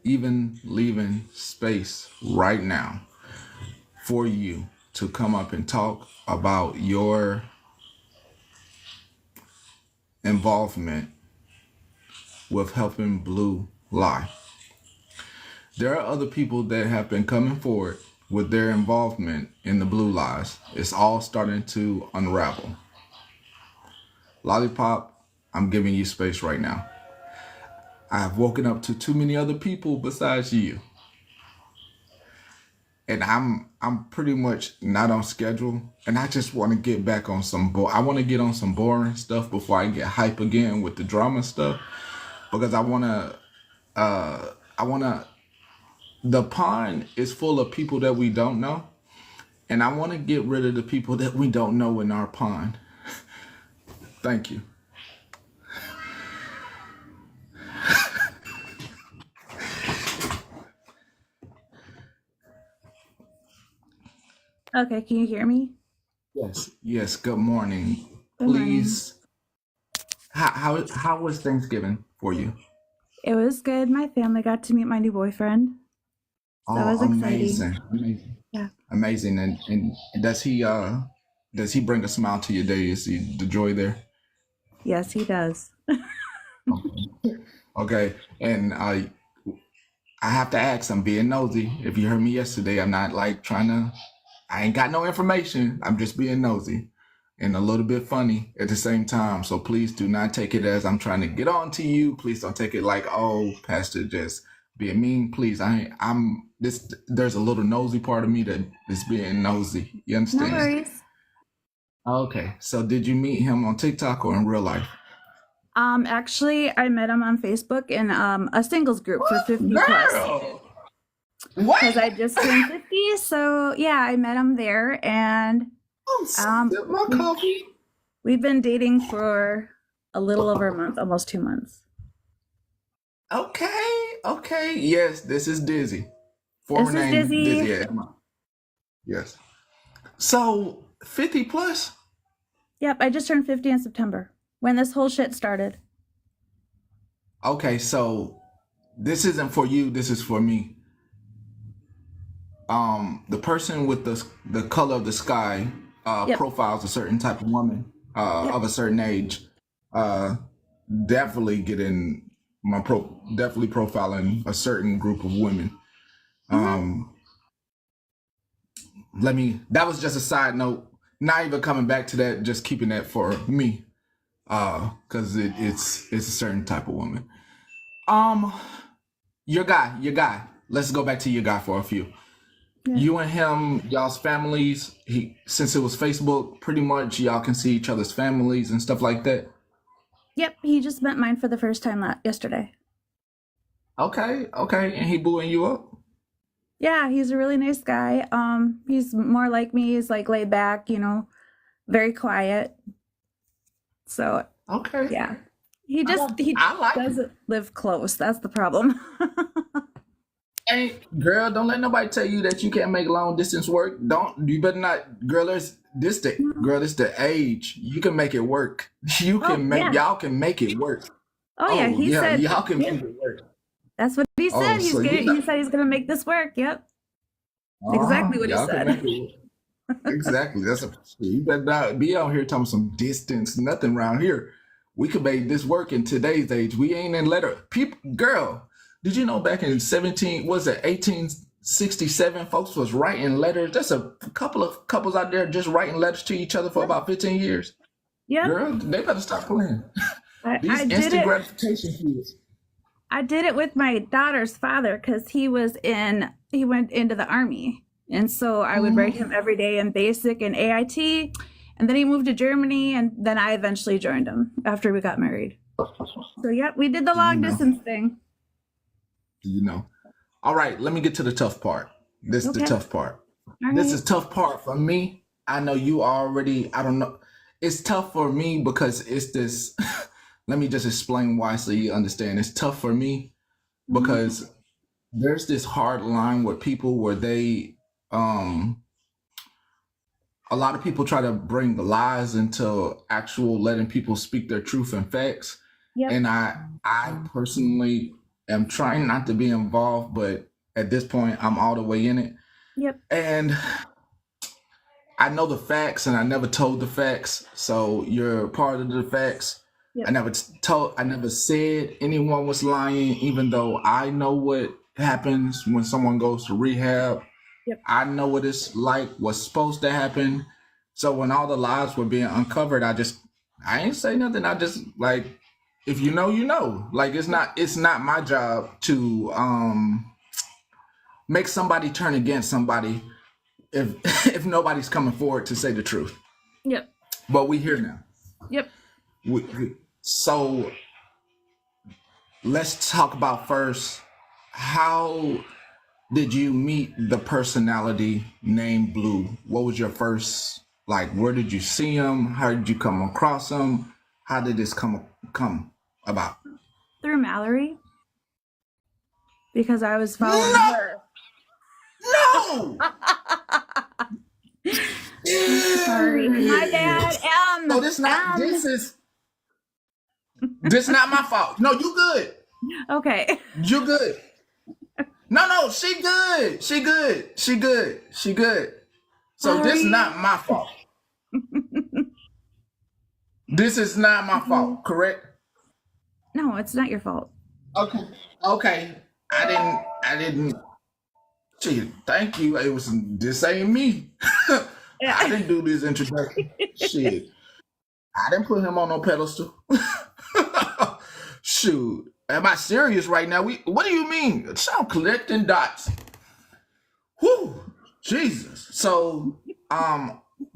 Even leaving space right now for you to come up and talk about your involvement with helping Blue lie. There are other people that have been coming forward with their involvement in the Blue lies. It's all starting to unravel. Lollipop, I'm giving you space right now. I've woken up to too many other people besides you. And I'm pretty much not on schedule. And I just want to get back on I want to get on some boring stuff before I get hype again with the drama stuff. Because I want to, the pond is full of people that we don't know. And I want to get rid of the people that we don't know in our pond. Thank you. Okay, can you hear me? Yes. Good morning. Good Please. How was Thanksgiving for you? It was good. My family got to meet my new boyfriend. That was exciting. Yeah. Amazing. And does he bring a smile to your day? Is he the joy there? Yes, he does. Okay. And I have to ask, I'm being nosy. If you heard me yesterday, I'm not like I ain't got no information. I'm just being nosy and a little bit funny at the same time. So please do not take it as I'm trying to get on to you. Please don't take it like, oh, Pastor just being mean. Please, there's a little nosy part of me that is being nosy. You understand? No worries. Okay. So did you meet him on TikTok or in real life? Actually, I met him on Facebook in a singles group for 50 plus. What? Because I just turned 50, so yeah, I met him there, and my coffee. we've been dating for a little over a month, almost 2 months. Okay. Yes, this is Dizzy. This is Dizzy. Yes. So 50 plus? Yep, I just turned 50 in September when this whole shit started. Okay, so this isn't for you, this is for me. The person with the color of the sky Yep. profiles a certain type of woman Yep. of a certain age. Definitely definitely profiling a certain group of women. That was just a side note. Not even coming back to that, just keeping that for me. Because it's a certain type of woman. Um, your guy. Let's go back to your guy for a few. Yeah. You and him, y'all's families. Since it was Facebook, pretty much y'all can see each other's families and stuff like that. Yep, he just met mine for the first time yesterday. Okay, and he booing you up. Yeah, he's a really nice guy. He's more like me. He's like laid back, very quiet. So Okay. yeah, he I like it. doesn't live close. That's the problem. Hey, girl, don't let nobody tell you that you can't make long distance work. You better not, girl. It's the age. You can make it work. Y'all can make it work. Oh yeah, he said y'all can make it work. That's what he said. He said he's gonna make this work. Yep. Exactly what he Y'all can make said. it work. Exactly. You better not be out here talking some distance, nothing around here. We could make this work in today's age. We ain't in letter. People, girl, did you know back in 1867, folks was writing letters? There's a couple of couples out there just writing letters to each other for about 15 years. Yeah. Girl, they better stop playing. These I did instant it. gratification kids. I did it with my daughter's father because he went into the army. And so I would write him every day in BASIC and AIT. And then he moved to Germany. And then I eventually joined him after we got married. So yeah, we did the long distance thing. All right, let me get to the tough part. This is the tough part. All This right. is tough part for me. I know you already, I don't know. It's tough for me because it's this. Let me just explain why so you understand. It's tough for me because there's this hard line with people where they, a lot of people try to bring lies into actual letting people speak their truth and facts. Yep. And I personally am trying not to be involved, but at this point, I'm all the way in it. Yep. And I know the facts, and I never told the facts. So you're part of the facts. Yep. I never said anyone was lying, even though I know what happens when someone goes to rehab. Yep. I know what it's like, what's supposed to happen. So when all the lies were being uncovered, I ain't say nothing. I just like, if you know, you know. Like it's not my job to make somebody turn against somebody if if nobody's coming forward to say the truth. Yep. But we here now. Yep. So let's talk about first, how did you meet the personality named Blue? What was your first, where did you see him? How did you come across him? How did this come about? Through Mallory. Because I was following her. No! Sorry. My bad. No, this is not my fault. No, you good. Okay. You good. No, she good. She good. So Sorry. this is not my fault. This is not my fault, correct? No, it's not your fault. Okay. I didn't. Gee, thank you. This ain't me. Yeah. I didn't do this introduction. Shit. I didn't put him on no pedestal. Shoot. Am I serious right now? What do you mean? I'm collecting dots. Whew. Jesus. So,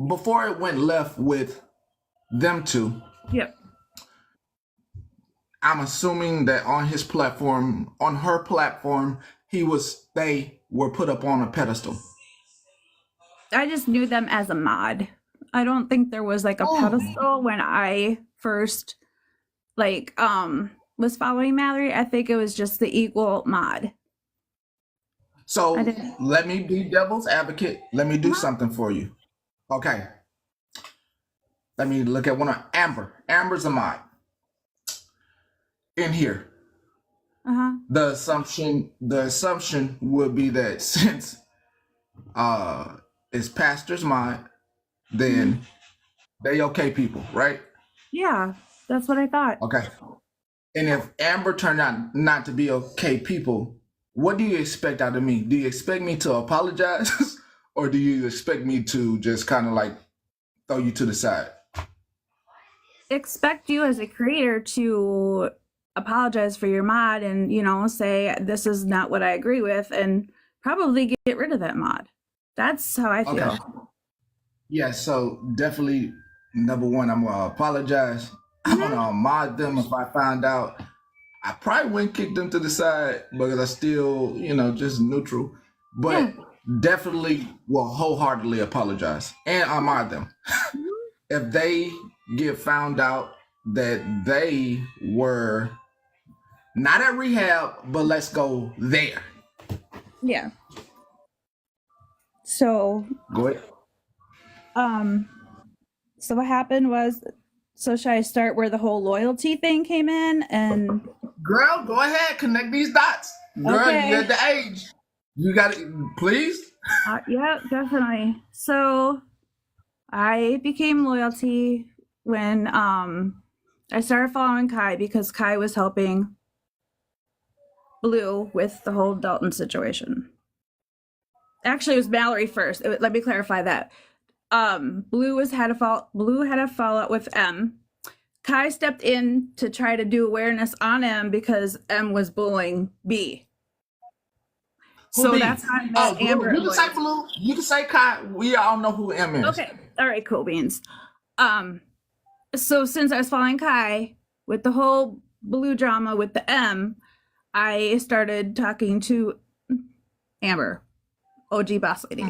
before it went left with them two, Yep. I'm assuming that on her platform, they were put up on a pedestal. I just knew them as a mod. I don't think there was a pedestal when I first was following Mallory. I think it was just the equal mod. So let me be devil's advocate. Let me do something for you. Okay. Let me look at one of Amber. Amber's a mod. In here. Uh-huh. The assumption would be that since it's pastor's mod, then they okay people, right? Yeah, that's what I thought. Okay. And if Amber turned out not to be okay people, what do you expect out of me? Do you expect me to apologize? Or do you expect me to just kind of throw you to the side? expect you as a creator to apologize for your mod and, you know, say this is not what I agree with and probably get rid of that mod. That's how I Okay. feel. Yeah, so definitely number one, I'm gonna apologize. I'm gonna mod them if I find out. I probably wouldn't kick them to the side because I still, just neutral. But definitely will wholeheartedly apologize and unmod them. If they get found out that they were not at rehab, but let's go there. Yeah. So Go ahead. so what happened was, so should I start where the whole loyalty thing came in? And Girl, go ahead, connect these dots. Girl, Okay. you're at the age. You got it, please. yeah, definitely. So I became loyalty when I started following Kai because Kai was helping Blue with the whole Dalton situation. Actually, it was Mallory first. Let me clarify that. Blue had a fallout with M. Kai stepped in to try to do awareness on M because M was bullying B. So B? that's how I met Blue. Amber. You can say Blue. You can say Kai. We all know who M is. Okay. All right, cool beans. So since I was following Kai with the whole Blue drama with the M, I started talking to Amber, OG boss lady.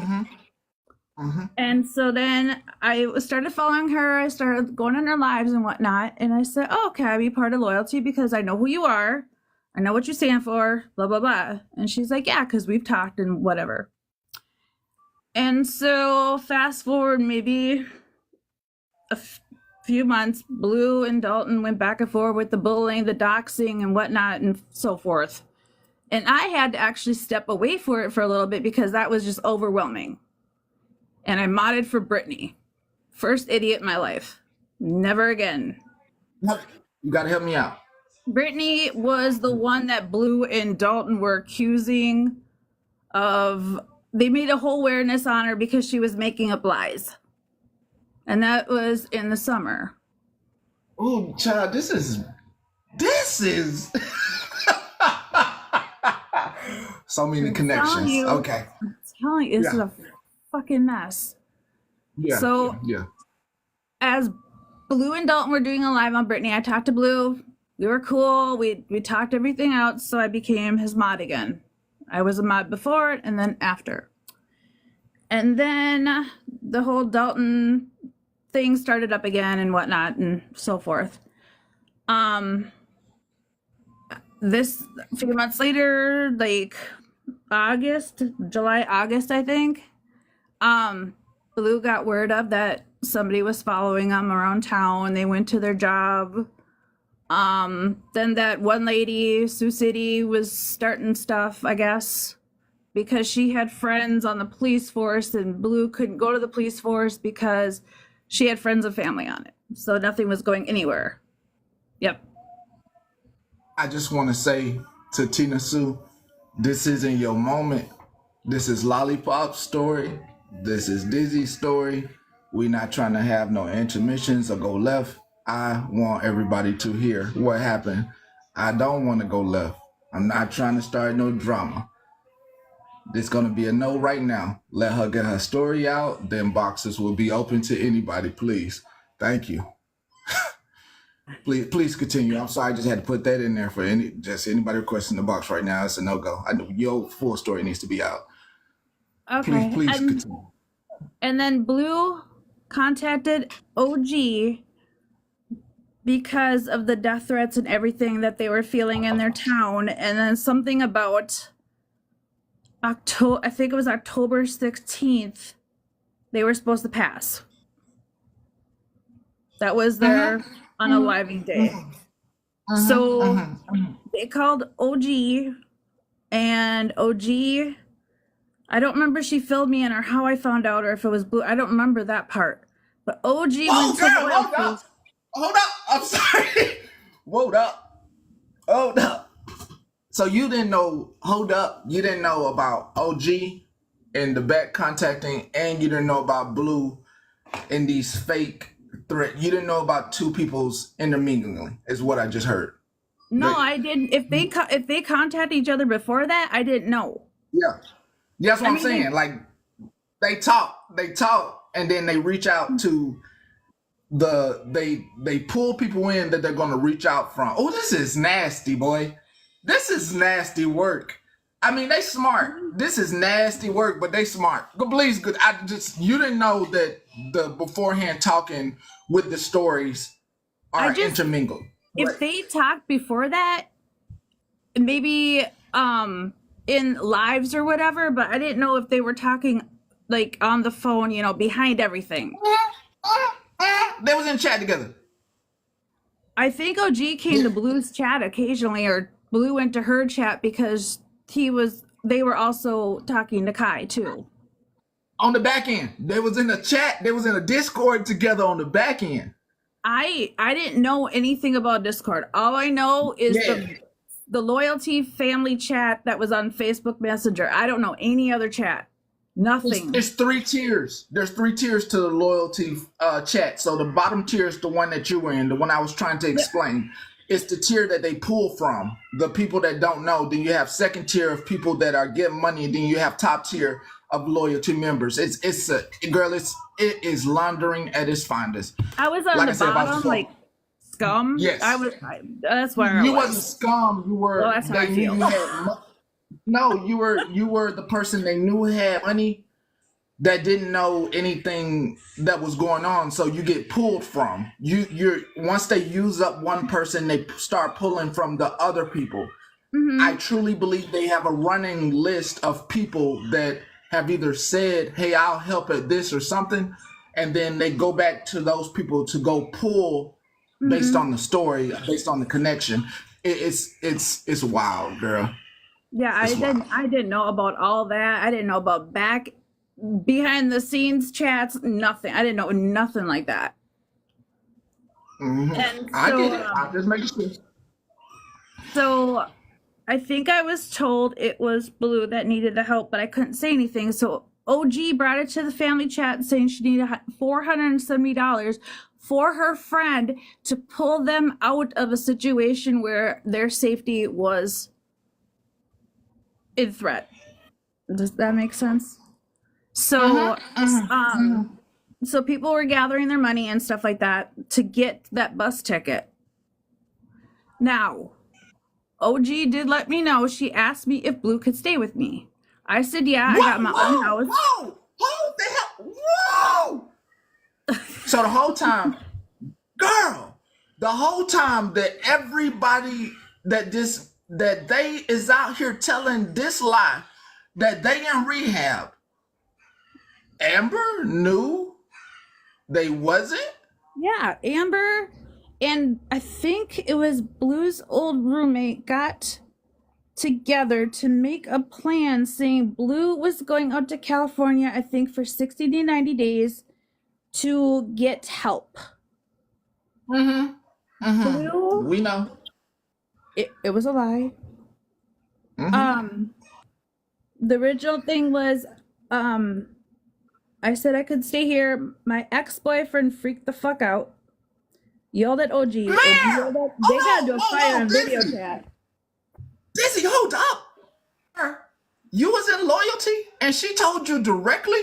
And so then I started following her. I started going on her lives and whatnot. And I said, oh, can I be part of loyalty? Because I know who you are. I know what you stand for, blah, blah, blah. And she's like, yeah, because we've talked and whatever. And so fast forward maybe a few months, Blue and Dalton went back and forth with the bullying, the doxing and whatnot and so forth. And I had to actually step away for it for a little bit because that was just overwhelming. And I modded for Brittany. First idiot in my life. Never again. You gotta help me out. Brittany was the one that Blue and Dalton were accusing of. They made a whole awareness on her because she was making up lies. And that was in the summer. Oh, child, this is so many connections. Okay. I'm telling you, this is a fucking mess. Yeah. So as Blue and Dalton were doing a live on Brittany, I talked to Blue. We were cool. We talked everything out, so I became his mod again. I was a mod before and then after. And then the whole Dalton thing started up again and whatnot and so forth. This a few months later, like July, August, I think, Blue got word of that somebody was following them around town. They went to their job. Then that one lady, Sioux City, was starting stuff, I guess, because she had friends on the police force and Blue couldn't go to the police force because she had friends and family on it. So nothing was going anywhere. Yep. I just want to say to Tina Sue, this isn't your moment. This is Lollipop's story. This is Dizzy's story. We're not trying to have no intermissions or go left. I want everybody to hear what happened. I don't want to go left. I'm not trying to start no drama. There's going to be a no right now. Let her get her story out. Then boxes will be open to anybody, please. Thank you. Please continue. I'm sorry, I just had to put that in there for anybody requesting the box right now. It's a no-go. I know your full story needs to be out. Okay. Please continue. And then Blue contacted OG because of the death threats and everything that they were feeling in their town. And then something about October, I think it was October 16th, they were supposed to pass. That was their unaliving day. So they called OG, and OG, I don't remember if she filled me in or how I found out or if it was Blue. I don't remember that part. But OG went to the Hold up. I'm sorry. Hold up. So you didn't know, you didn't know about OG and the back contacting, and you didn't know about Blue and these fake threat. You didn't know about two people's intermingling, is what I just heard. No, They- I didn't. If they contact each other before that, I didn't know. yeah, that's what I I'm mean, saying. Like they talk, and then they reach out to they pull people in that they're gonna reach out from. Oh, this is nasty, boy. This is nasty work. I mean, they smart. This is nasty work, but they smart. Good, please, good. You didn't know that the beforehand talking with the stories are intermingled. If they talked before that, maybe in lives or whatever, but I didn't know if they were talking like on the phone, you know, behind everything. They was in chat together. I think OG came to Blue's chat occasionally, or Blue went to her chat because they were also talking to Kai too. On the back end. They was in the chat. They was in a Discord together on the back end. I didn't know anything about Discord. All I know is the loyalty family chat that was on Facebook Messenger. I don't know any other chat. Nothing. It's 3 tiers. There's 3 tiers to the loyalty chat. So the bottom tier is the one that you were in, the one I was trying to explain. It's the tier that they pull from, the people that don't know. Then you have second tier of people that are getting money, and then you have top tier of loyalty members. It is laundering at its finest. I was on the bottom, like scum. Yes. That's where you wasn't scum. You were. Well, that's how I feel. No, you were the person they knew had money that didn't know anything that was going on. So you get pulled from. You're once they use up one person, they start pulling from the other people. Mm-hmm. I truly believe they have a running list of people that have either said, "Hey, I'll help at this" or something, and then they go back to those people to go pull based on the story, based on the connection. It's wild, girl. Yeah, I didn't know about all that. I didn't know about behind the scenes chats, nothing. I didn't know nothing like that. Mm-hmm. And I get it. I'm just making sure. So I think I was told it was Blue that needed the help, but I couldn't say anything. So OG brought it to the family chat saying she needed $470 for her friend to pull them out of a situation where their safety was in threat. Does that make sense? So, so people were gathering their money and stuff like that to get that bus ticket. Now, OG did let me know. She asked me if Blue could stay with me. I said, yeah, I got my own house. Whoa! So the whole time, girl, the whole time that everybody that they is out here telling this lie that they in rehab, Amber knew they wasn't? Yeah, Amber and I think it was Blue's old roommate got together to make a plan saying Blue was going out to California, I think for 60 to 90 days to get help. Blue, We know. it was a lie. The original thing was I said I could stay here. My ex-boyfriend freaked the fuck out, yelled at OG. They got to do a fire on video chat. Dizzy, hold up. You was in loyalty and she told you directly?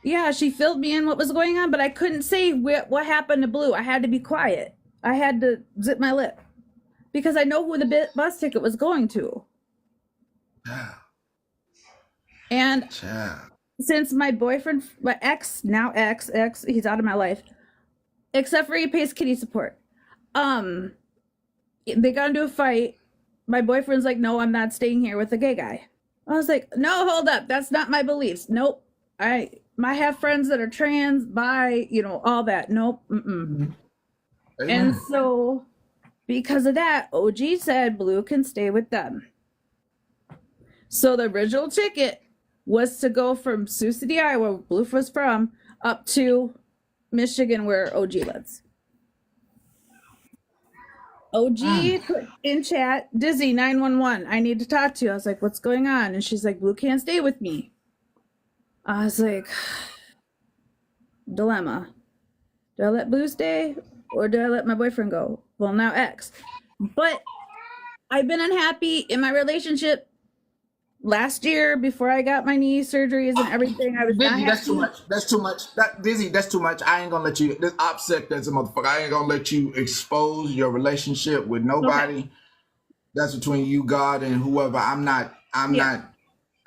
Yeah, she filled me in what was going on, but I couldn't say what happened to Blue. I had to be quiet. I had to zip my lip because I know who the bus ticket was going to. And since my boyfriend, my ex, he's out of my life, except for he pays kitty support. They got into a fight. My boyfriend's like, no, I'm not staying here with a gay guy. I was like, no, hold up. That's not my beliefs. Nope. I have friends that are trans, bi, all that. Nope. And so because of that, OG said Blue can stay with them. So the original ticket was to go from Sioux City, Iowa, where Blue was from, up to Michigan, where OG lives. OG put in chat, Dizzy 911, I need to talk to you. I was like, what's going on? And she's like, Blue can't stay with me. I was like, dilemma. Do I let Blue stay or do I let my boyfriend go? Well, now ex. But I've been unhappy in my relationship last year before I got my knee surgeries and everything. I was not Dizzy, that's too happy. much. That's too much. Dizzy, that's too much. I ain't gonna let you. This OPSEC, that's a motherfucker. I ain't gonna let you expose your relationship with Okay. nobody. That's between you, God, and whoever. I'm not. I'm Yeah.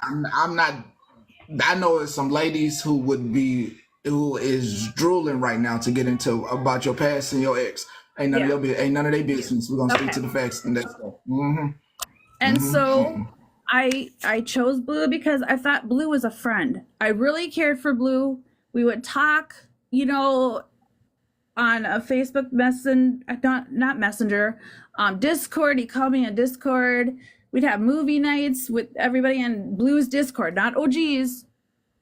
not. I'm not. I know there's some ladies who is drooling right now to get into about your past and your ex. Yeah. Ain't none of their business. We're gonna stick Okay. to the facts and that's all. Mm-hmm. And Mm-hmm. so I chose Blue because I thought Blue was a friend. I really cared for Blue. We would talk, on a Facebook Messenger, not Messenger, Discord. He called me on Discord. We'd have movie nights with everybody in Blue's Discord, not OG's,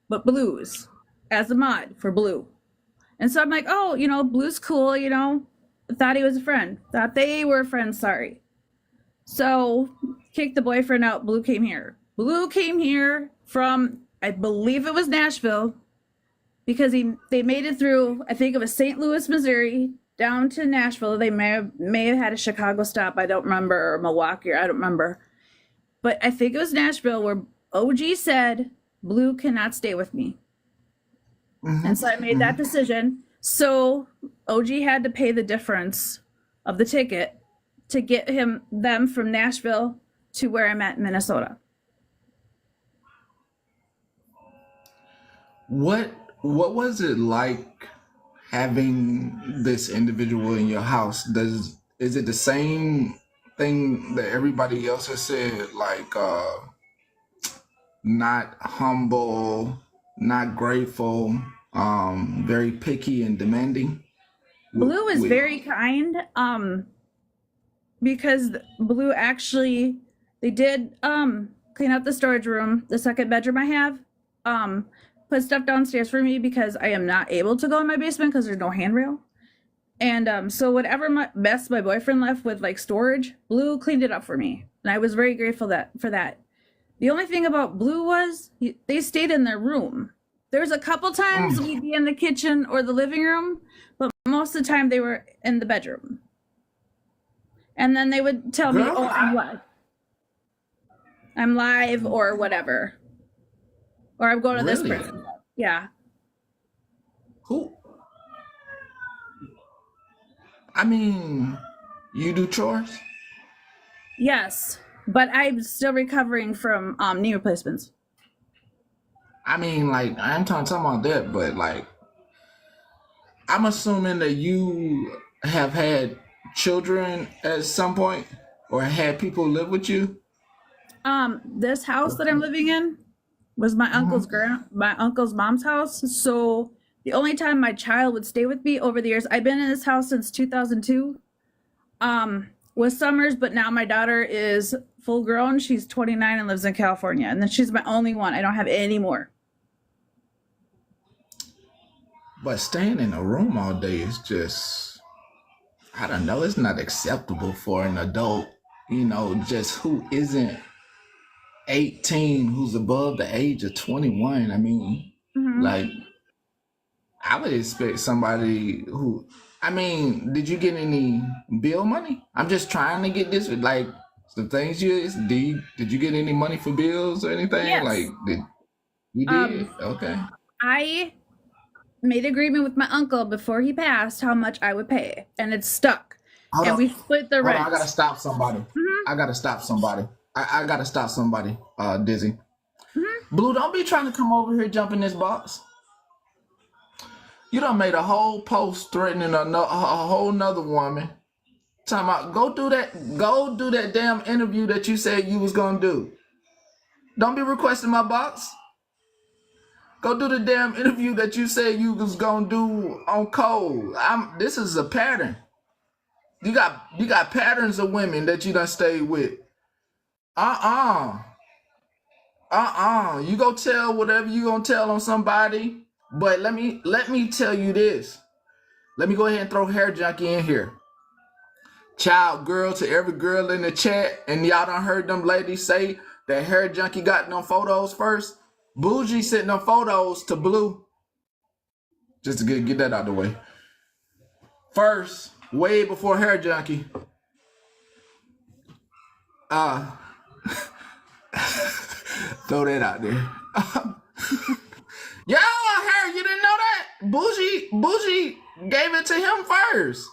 but Blue's as a mod for Blue. And so I'm like, oh, Blue's cool, Thought he was a friend. Thought they were friends, sorry. So kicked the boyfriend out. Blue came here. Blue came here from, I believe it was Nashville, because they made it through. I think it was St. Louis, Missouri, down to Nashville. They may have had a Chicago stop. I don't remember, or Milwaukee, or I don't remember. But I think it was Nashville where OG said, Blue cannot stay with me. And so I made that decision. So OG had to pay the difference of the ticket to get them from Nashville to where I'm at in Minnesota. What was it like having this individual in your house? Is it the same thing that everybody else has said? Like not humble, not grateful, very picky and demanding. Blue is With very kind. Because Blue actually, they did clean out the storage room, the second bedroom I have. Put stuff downstairs for me because I am not able to go in my basement because there's no handrail. And so whatever mess my boyfriend left with like storage, Blue cleaned it up for me, and I was very grateful for that. The only thing about Blue was they stayed in their room. There was a couple times we'd be in the kitchen or the living room, but most of the time they were in the bedroom. And then they would tell me, girl, "Oh, I'm live," or whatever, or I'm going to this really? person. Yeah. Who? I mean, you do chores? Yes, but I'm still recovering from knee replacements. I mean, like, I ain't talking about that, but like, I'm assuming that you have had children at some point or had people live with you. This house that I'm living in was my uncle's mom's house. So the only time my child would stay with me over the years, I've been in this house since 2002. Was summers, but now my daughter is full grown. She's 29 and lives in California, and then she's my only one. I don't have any more. But staying in a room all day is just, I don't know, it's not acceptable for an adult, just who isn't 18, who's above the age of 21. I mean, like, I would expect somebody did you get any bill money? I'm just trying to get this, like, the things did you get any money for bills or anything? Like, Yes. you did? Okay. I made agreement with my uncle before he passed how much I would pay, and it's stuck. Hold And on. we split the Hold rent. on, I gotta stop somebody. I gotta stop somebody. I gotta stop somebody, Dizzy. Blue, don't be trying to come over here jumping this box. You done made a whole post threatening a whole nother woman. Talking about go do that damn interview that you said you was gonna do. Don't be requesting my box. Go do the damn interview that you said you was gonna do on code. This is a pattern. You got patterns of women that you done stayed with. You go tell whatever you gonna tell on somebody. But let me tell you this. Let me go ahead and throw Hair Junkie in here. Child girl to every girl in the chat, and y'all done heard them ladies say that Hair Junkie got them photos first. Bougie sent them photos to Blue. Just to get that out of the way. first, way before Hair Junkie. Throw that out there. Yo, Hair, you didn't know that? Bougie gave it to him first.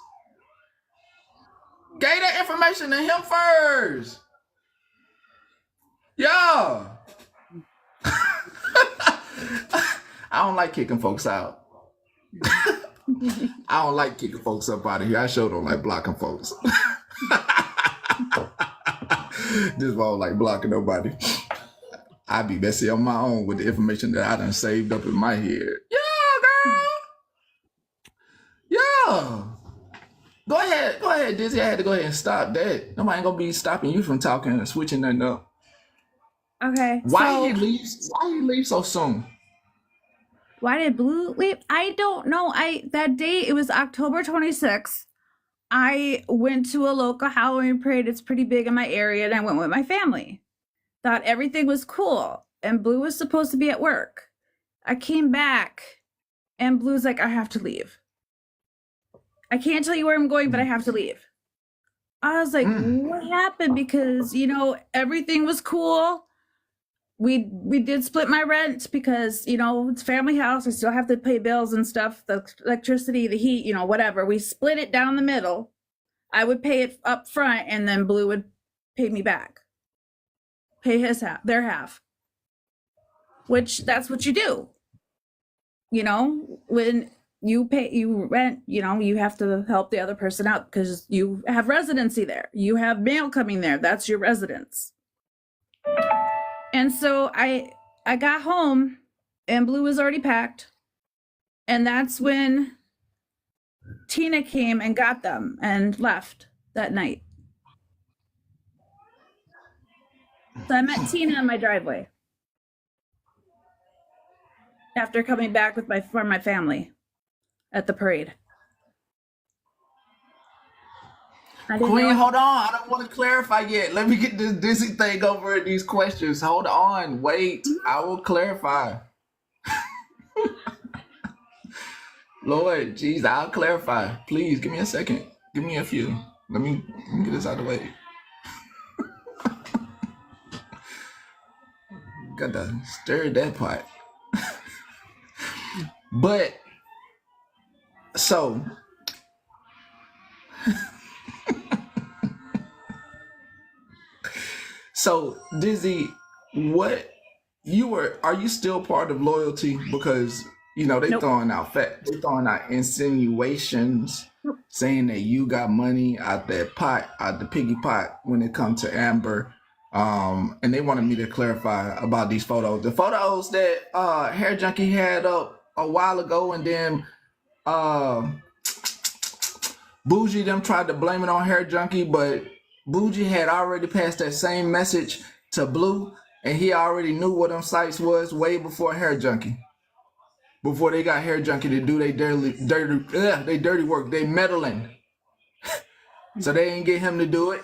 Gave that information to him first. Yo. I don't like kicking folks out. I don't like kicking folks up out of here. I sure don't like blocking folks. Just won't like blocking nobody. I be messy on my own with the information that I done saved up in my head. Yeah, girl. Yeah. Go ahead, Dizzy. I had to go ahead and stop that. Nobody ain't gonna be stopping you from talking and switching nothing up. Okay. Why he leave so soon? Why did Blue leave? I don't know. That day, it was October 26th. I went to a local Halloween parade. It's pretty big in my area, and I went with my family. Thought everything was cool, and Blue was supposed to be at work. I came back, and Blue's like, I have to leave. I can't tell you where I'm going, but I have to leave. I was like, what happened? Because, everything was cool. We did split my rent because, it's family house. I still have to pay bills and stuff, the electricity, the heat, whatever. We split it down the middle. I would pay it up front, and then Blue would pay me back. Pay his half, their half. Which that's what you do. When you rent, you have to help the other person out because you have residency there. You have mail coming there. That's your residence. And so I got home and Blue was already packed. And that's when Tina came and got them and left that night. So I met Tina in my driveway after coming back for my family at the parade. Queen, hold on. I don't want to clarify yet. Let me get this Dizzy thing over these questions. Hold on. Wait. I will clarify. Lord, jeez, I'll clarify. Please, give me a second. Give me a few. Let me get this out of the way. Got to stir that pot. But, so... So, Dizzy, are you still part of loyalty? Because, they Nope. throwing out insinuations saying that you got money out that pot, out the piggy pot when it comes to Amber. And they wanted me to clarify about these photos. The photos that Hair Junkie had up a while ago, and then Bougie them tried to blame it on Hair Junkie, but Bougie had already passed that same message to Blue, and he already knew what them sites was way before Hair Junkie. Before they got Hair Junkie to do their dirty work, they meddling. So they ain't get him to do it.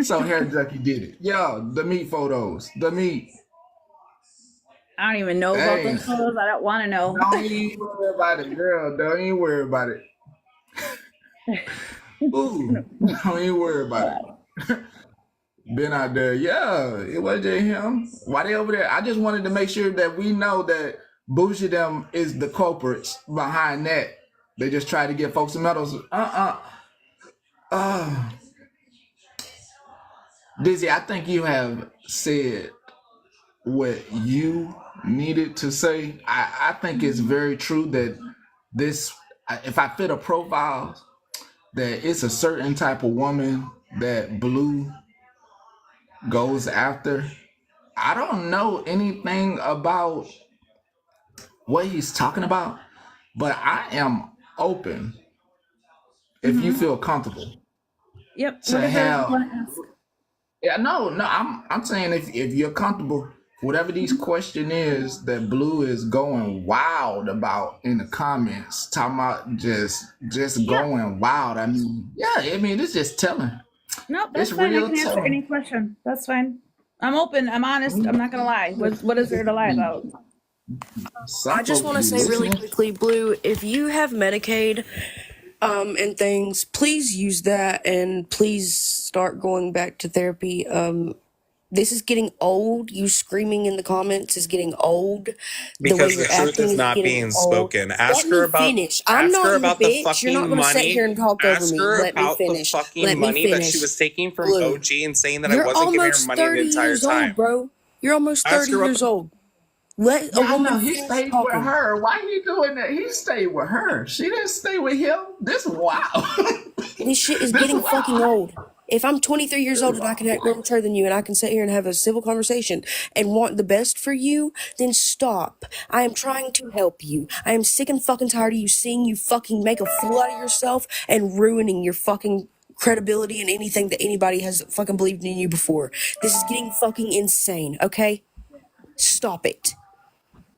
So Hair Junkie did it. Yo, the meat photos. The meat. I don't even know about those photos. I don't want to know. Don't even worry about it, girl. Don't even worry about it. Ooh, don't even worry about it. Been out there. Yeah, it wasn't him. Why they over there? I just wanted to make sure that we know that Bougie them is the culprits behind that. They just try to get folks medals. Dizzy, I think you have said what you needed to say. I think it's very true that if I fit a profile, that it's a certain type of woman that Blue goes after. I don't know anything about what he's talking about, but I am open if you feel comfortable. Yep. To have. Yeah, no, I'm saying if you're comfortable, whatever these question is that Blue is going wild about in the comments, talking about just going wild. I mean, it's just telling. No, that's It's fine. I real can answer telling. any question. That's fine. I'm open. I'm honest. I'm not gonna lie. What is there to lie about? Some I just folks want to be say really listening. quickly, Blue, if you have Medicaid and things, please use that and please start going back to therapy. This is getting old. You screaming in the comments is getting old. The way Because the you're truth acting is is not getting being old. spoken. Let me finish. I'm Ask her not your about the bitch. You're not fucking going to sit here money. and talk over Ask me. her Let me about the finish. fucking Let me money that she finish. was taking from Blue, OG and saying that I you're wasn't giving her almost money the 30 entire years old, time. bro. You're almost Ask 30 her about years the old. Let a Yeah, I woman know. He finish stayed with talking. her. Why he doing that? He stayed with her. She didn't stay with him. This wild. This shit is This getting fucking wild. old. If I'm 23 years This old and I can act more mature than you and I can sit here and have a civil conversation and want the best for you, then stop. I am trying to help you. I am sick and fucking tired of you seeing you fucking make a fool out of yourself and ruining your fucking credibility and anything that anybody has fucking believed in you before. This is getting fucking insane, okay? Stop it.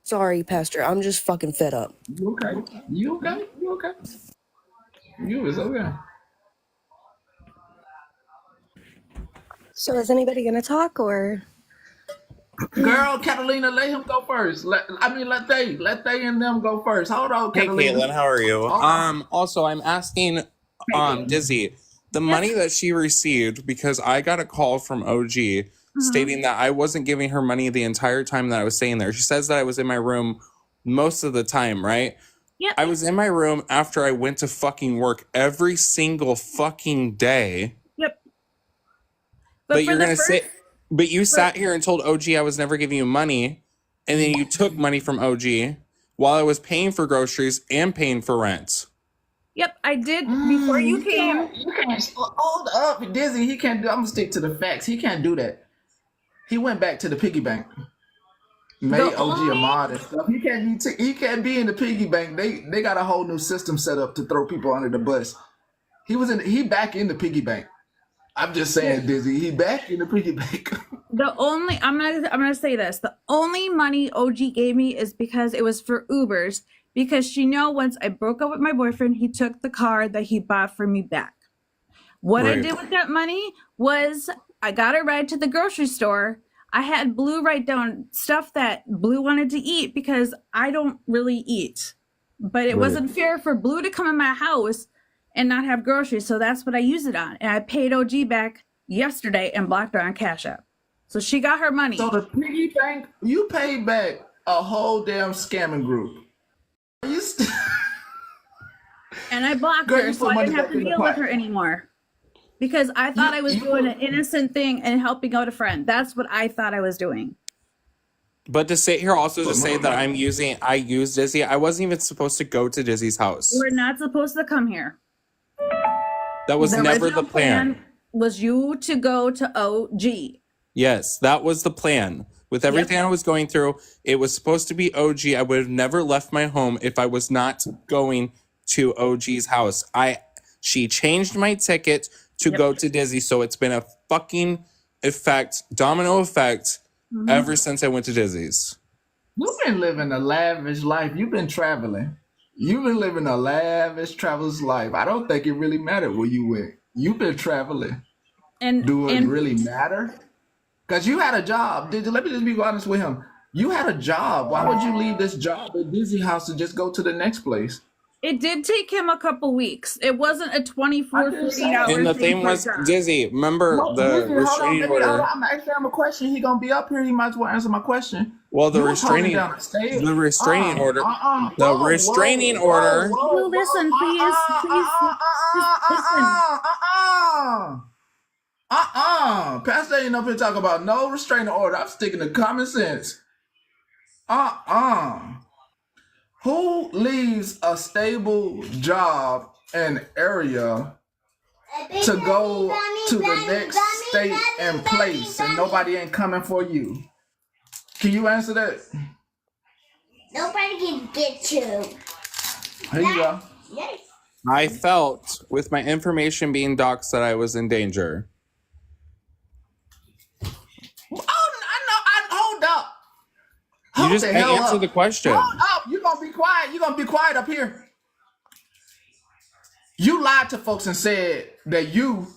Sorry, Pastor. I'm just fucking fed up. You okay? You okay? You okay? You is okay. So is anybody gonna talk or? Girl, Catalina, let him go first. Let they and them go first. Hold on, Hey Catalina. Caitlin, how are you? Hold on. Also I'm asking Dizzy, the Yes. money that she received, because I got a call from OG stating that I wasn't giving her money the entire time that I was staying there. She says that I was in my room most of the time, right? Yep. I was in my room after I went to fucking work every single fucking day. Yep. But for you're the gonna first, say, but you sat here and told OG I was never giving you money, and then you took money from OG while I was paying for groceries and paying for rent. yep, I did before you came. You can't hold up, Dizzy. He can't do. I'm gonna stick to the facts. He can't do that. He went back to the piggy bank. Made The OG a only mod and stuff. He can't be in the piggy bank. They got a whole new system set up to throw people under the bus. He back in the piggy bank. I'm just saying, Dizzy. He back in the piggy bank. I'm gonna say this. The only money OG gave me is because it was for Ubers. Because she know once I broke up with my boyfriend, he took the car that he bought for me back. What I Right. did with that money was I got a ride to the grocery store. I had Blue write down stuff that Blue wanted to eat because I don't really eat. But it wasn't fair for Blue to come in my house and not have groceries. So that's what I used it on. And I paid OG back yesterday and blocked her on Cash App. So she got her money. So the piggy bank, you paid back a whole damn scamming group. You st- And I blocked Girl, her you so put I money didn't have back to in the deal with pot. her anymore. Because I thought I was doing an innocent thing and helping out a friend. That's what I thought I was doing. But to sit here also to Put say money that back. I used Dizzy, I wasn't even supposed to go to Dizzy's house. We're not supposed to come here. That was The never original the plan. was you to go to OG. Yes, that was the plan. With everything I was going through, it was supposed to be OG. I would have never left my home if I was not going to OG's house. She changed my ticket to go to Dizzy, so it's been a fucking domino effect ever since I went to Dizzy's. You've been living a lavish life. You've been traveling. You've been living a lavish traveler's life. I don't think it really mattered where you went. You've been traveling. And Do it really matter? Because you had a job. Let me just be honest with him. You had a job. Why would you leave this job at Dizzy House to just go to the next place? it did take him a couple weeks. It wasn't a 24, I'm just 48 saying. hour And the thing thing for a was, job. Dizzy, remember No, the Dizzy, restraining hold on. order? I'm asking him a question. He gonna be up here. He might as well answer my question. Well, You was holding down a state. the restraining order, the Whoa, restraining whoa, order. whoa, Blue, whoa, listen, please, just listen. Pastor ain't up here talking about no restraining order. I'm sticking to common sense. Who leaves a stable job and area to go to the next state and place and nobody ain't coming for you? Can you answer that? Nobody can get you. Here you go. Yes. I felt with my information being doxxed that I was in danger. Oh, I know. Hold up. You Hold just the can't hell answer up. the question. Hold up. You're going to be quiet. You're going to be quiet up here. You lied to folks and said that you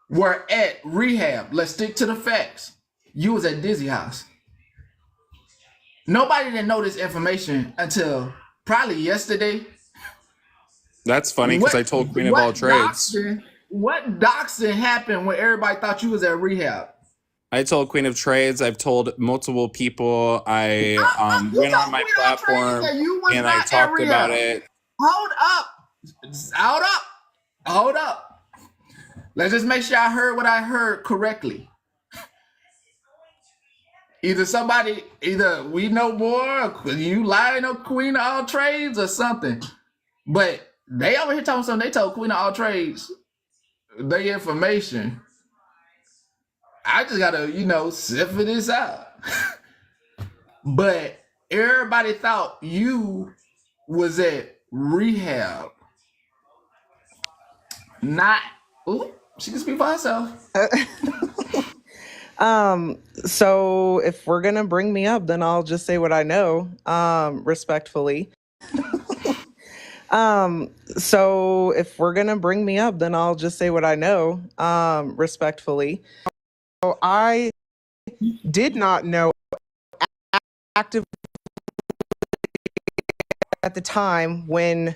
were at rehab. Let's stick to the facts. You was at Dizzy House. Nobody didn't know this information until probably yesterday. That's funny because I told Queen of all trades. What doxing happened when everybody thought you was at rehab? I told Queen of Trades. I've told multiple people. I went on my platform and I talked about it. Hold up. Let's just make sure I heard what I heard correctly. Either we know more, or you lying on Queen of all trades or something. But they over here talking something. They told Queen of all trades their information. I just gotta, sift this out. But everybody thought you was at rehab. Not, she can speak for herself. So if we're gonna bring me up, then I'll just say what I know, respectfully. So if we're gonna bring me up, then I'll just say what I know, respectfully. So I did not know actively at the time when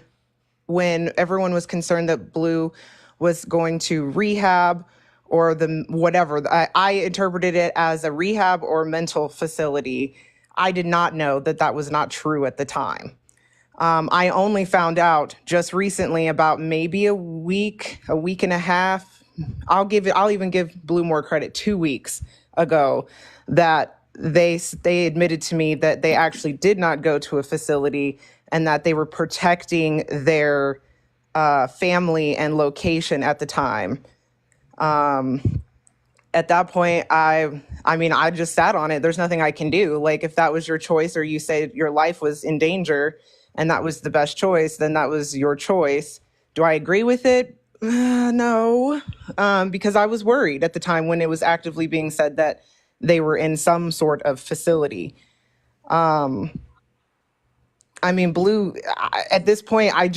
everyone was concerned that Blue was going to rehab or the whatever. I interpreted it as a rehab or mental facility. I did not know that that was not true at the time. I only found out just recently, about maybe a week and a half. I'll even give Blue more credit, 2 weeks ago, that they admitted to me that they actually did not go to a facility and that they were protecting their family and location at the time. At that point, I just sat on it. There's nothing I can do. Like, if that was your choice, or you said your life was in danger and that was the best choice, then that was your choice. Do I agree with it? No, because I was worried at the time when it was actively being said that they were in some sort of facility. Blue, at this point, I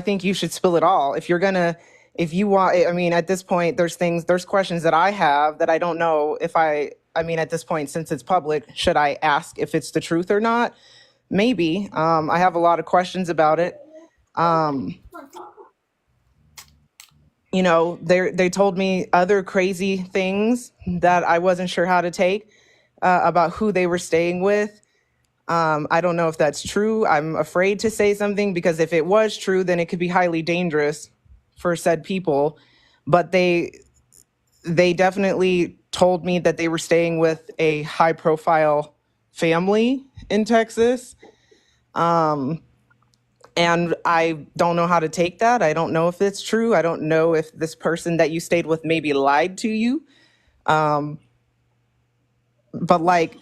think you should spill it all. If you want, at this point, there's questions that I have that I don't know if at this point, since it's public, should I ask if it's the truth or not? Maybe. I have a lot of questions about it. They told me other crazy things that I wasn't sure how to take, about who they were staying with. I don't know if that's true. I'm afraid to say something because if it was true, then it could be highly dangerous for said people. But they definitely told me that they were staying with a high profile family in Texas. And I don't know how to take that. I don't know if it's true. I don't know if this person that you stayed with maybe lied to you. But like,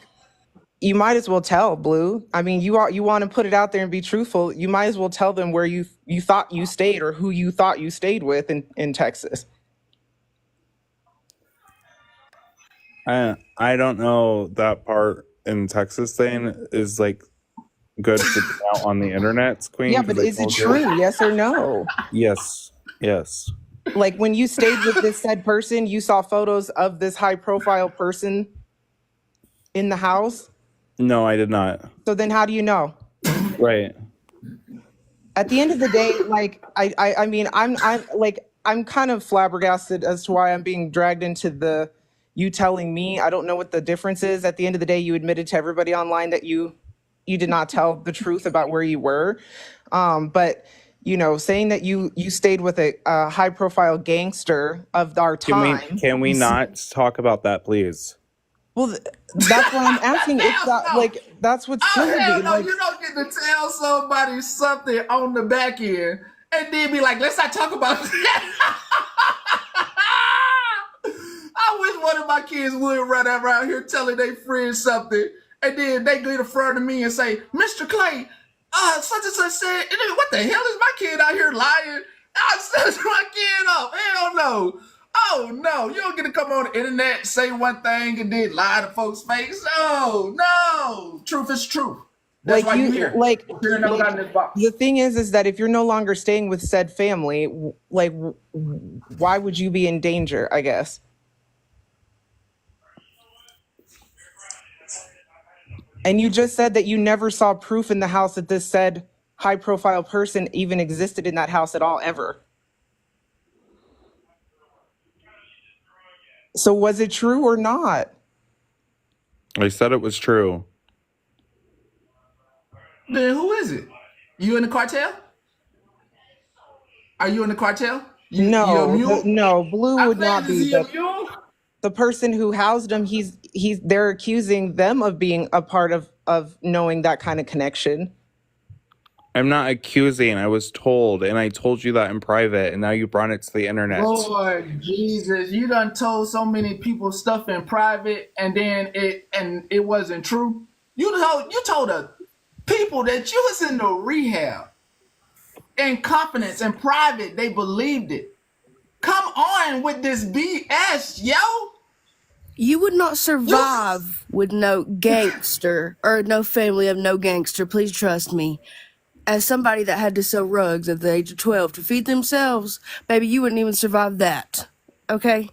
you might as well tell, Blue. You want to put it out there and be truthful. You might as well tell them where you thought you stayed, or who you thought you stayed with in Texas. I don't know that part in Texas thing is like good to put out on the internet, Queen. Yeah, but is it true? Yes or no? Yes. Like, when you stayed with this said person, you saw photos of this high profile person in the house? No, I did not. So then how do you know? Right. At the end of the day, like, I'm kind of flabbergasted as to why I'm being dragged into you telling me. I don't know what the difference is. At the end of the day, you admitted to everybody online that you did not tell the truth about where you were. But saying that you stayed with a high profile gangster of our time. Can we not talk about that, please? Well, that's what I'm asking. It's not like that's what's true. No, you don't get to tell somebody something on the back end and then be like, let's not talk about that. I wish one of my kids would run around here telling their friends something, and then they go in front of me and say, Mr. Clay, such and such said, what the hell is my kid out here lying? I set my kid up. Hell no. Oh no, you don't get to come on the internet, say one thing, and then lie to folks' face. No. Truth is truth. That's why you're here. The thing is that if you're no longer staying with said family, like, why would you be in danger, I guess? And you just said that you never saw proof in the house that this said high profile person even existed in that house at all, ever. So was it true or not? I said it was true. Then who is it? You in the cartel? Are you in the cartel? You a mule? No, Blue I'm would saying, not is be he a mule? the person who housed him. They're accusing them of being a part of knowing that kind of connection. I'm not accusing. I was told, and I told you that in private, and now you brought it to the internet. Lord Jesus, you done told so many people stuff in private, and then it wasn't true. You told the people that you was in the rehab in confidence in private. They believed it. Come on with this BS, yo. You would not survive with no gangster or no family of no gangster. Please trust me. As somebody that had to sew rugs at the age of 12 to feed themselves, baby, you wouldn't even survive that. Okay?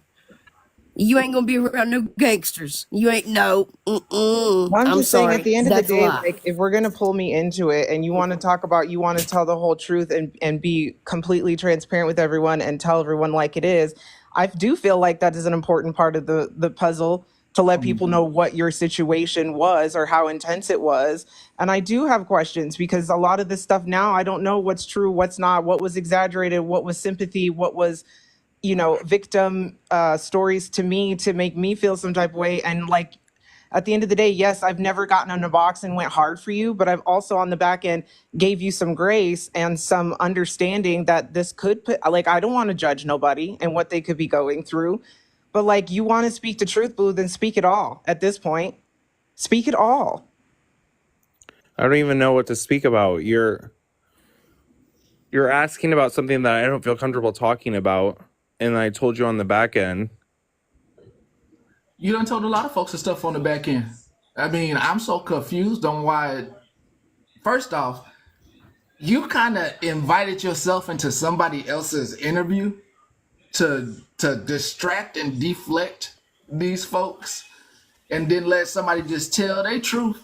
You ain't gonna be around no gangsters. You ain't no. I'm I'm just saying, at sorry. the end of the That's a day, lie. like, if we're gonna pull me into it, and you want to talk about, you want to tell the whole truth and be completely transparent with everyone and tell everyone like it is, I do feel like that is an important part of the puzzle, to let people know what your situation was or how intense it was. And I do have questions, because a lot of this stuff now, I don't know what's true, what's not, what was exaggerated, what was sympathy, what was, victim stories to me to make me feel some type of way. And like, at the end of the day, yes, I've never gotten in a box and went hard for you, but I've also on the back end gave you some grace and some understanding that this could put, like, I don't want to judge nobody and what they could be going through. But like, you want to speak the truth, Blue, then speak it all at this point. Speak it all. I don't even know what to speak about. You're asking about something that I don't feel comfortable talking about, and I told you on the back end. You done told a lot of folks the stuff on the back end. I mean, I'm so confused on why. First off, you kind of invited yourself into somebody else's interview to distract and deflect these folks, and then let somebody just tell their truth.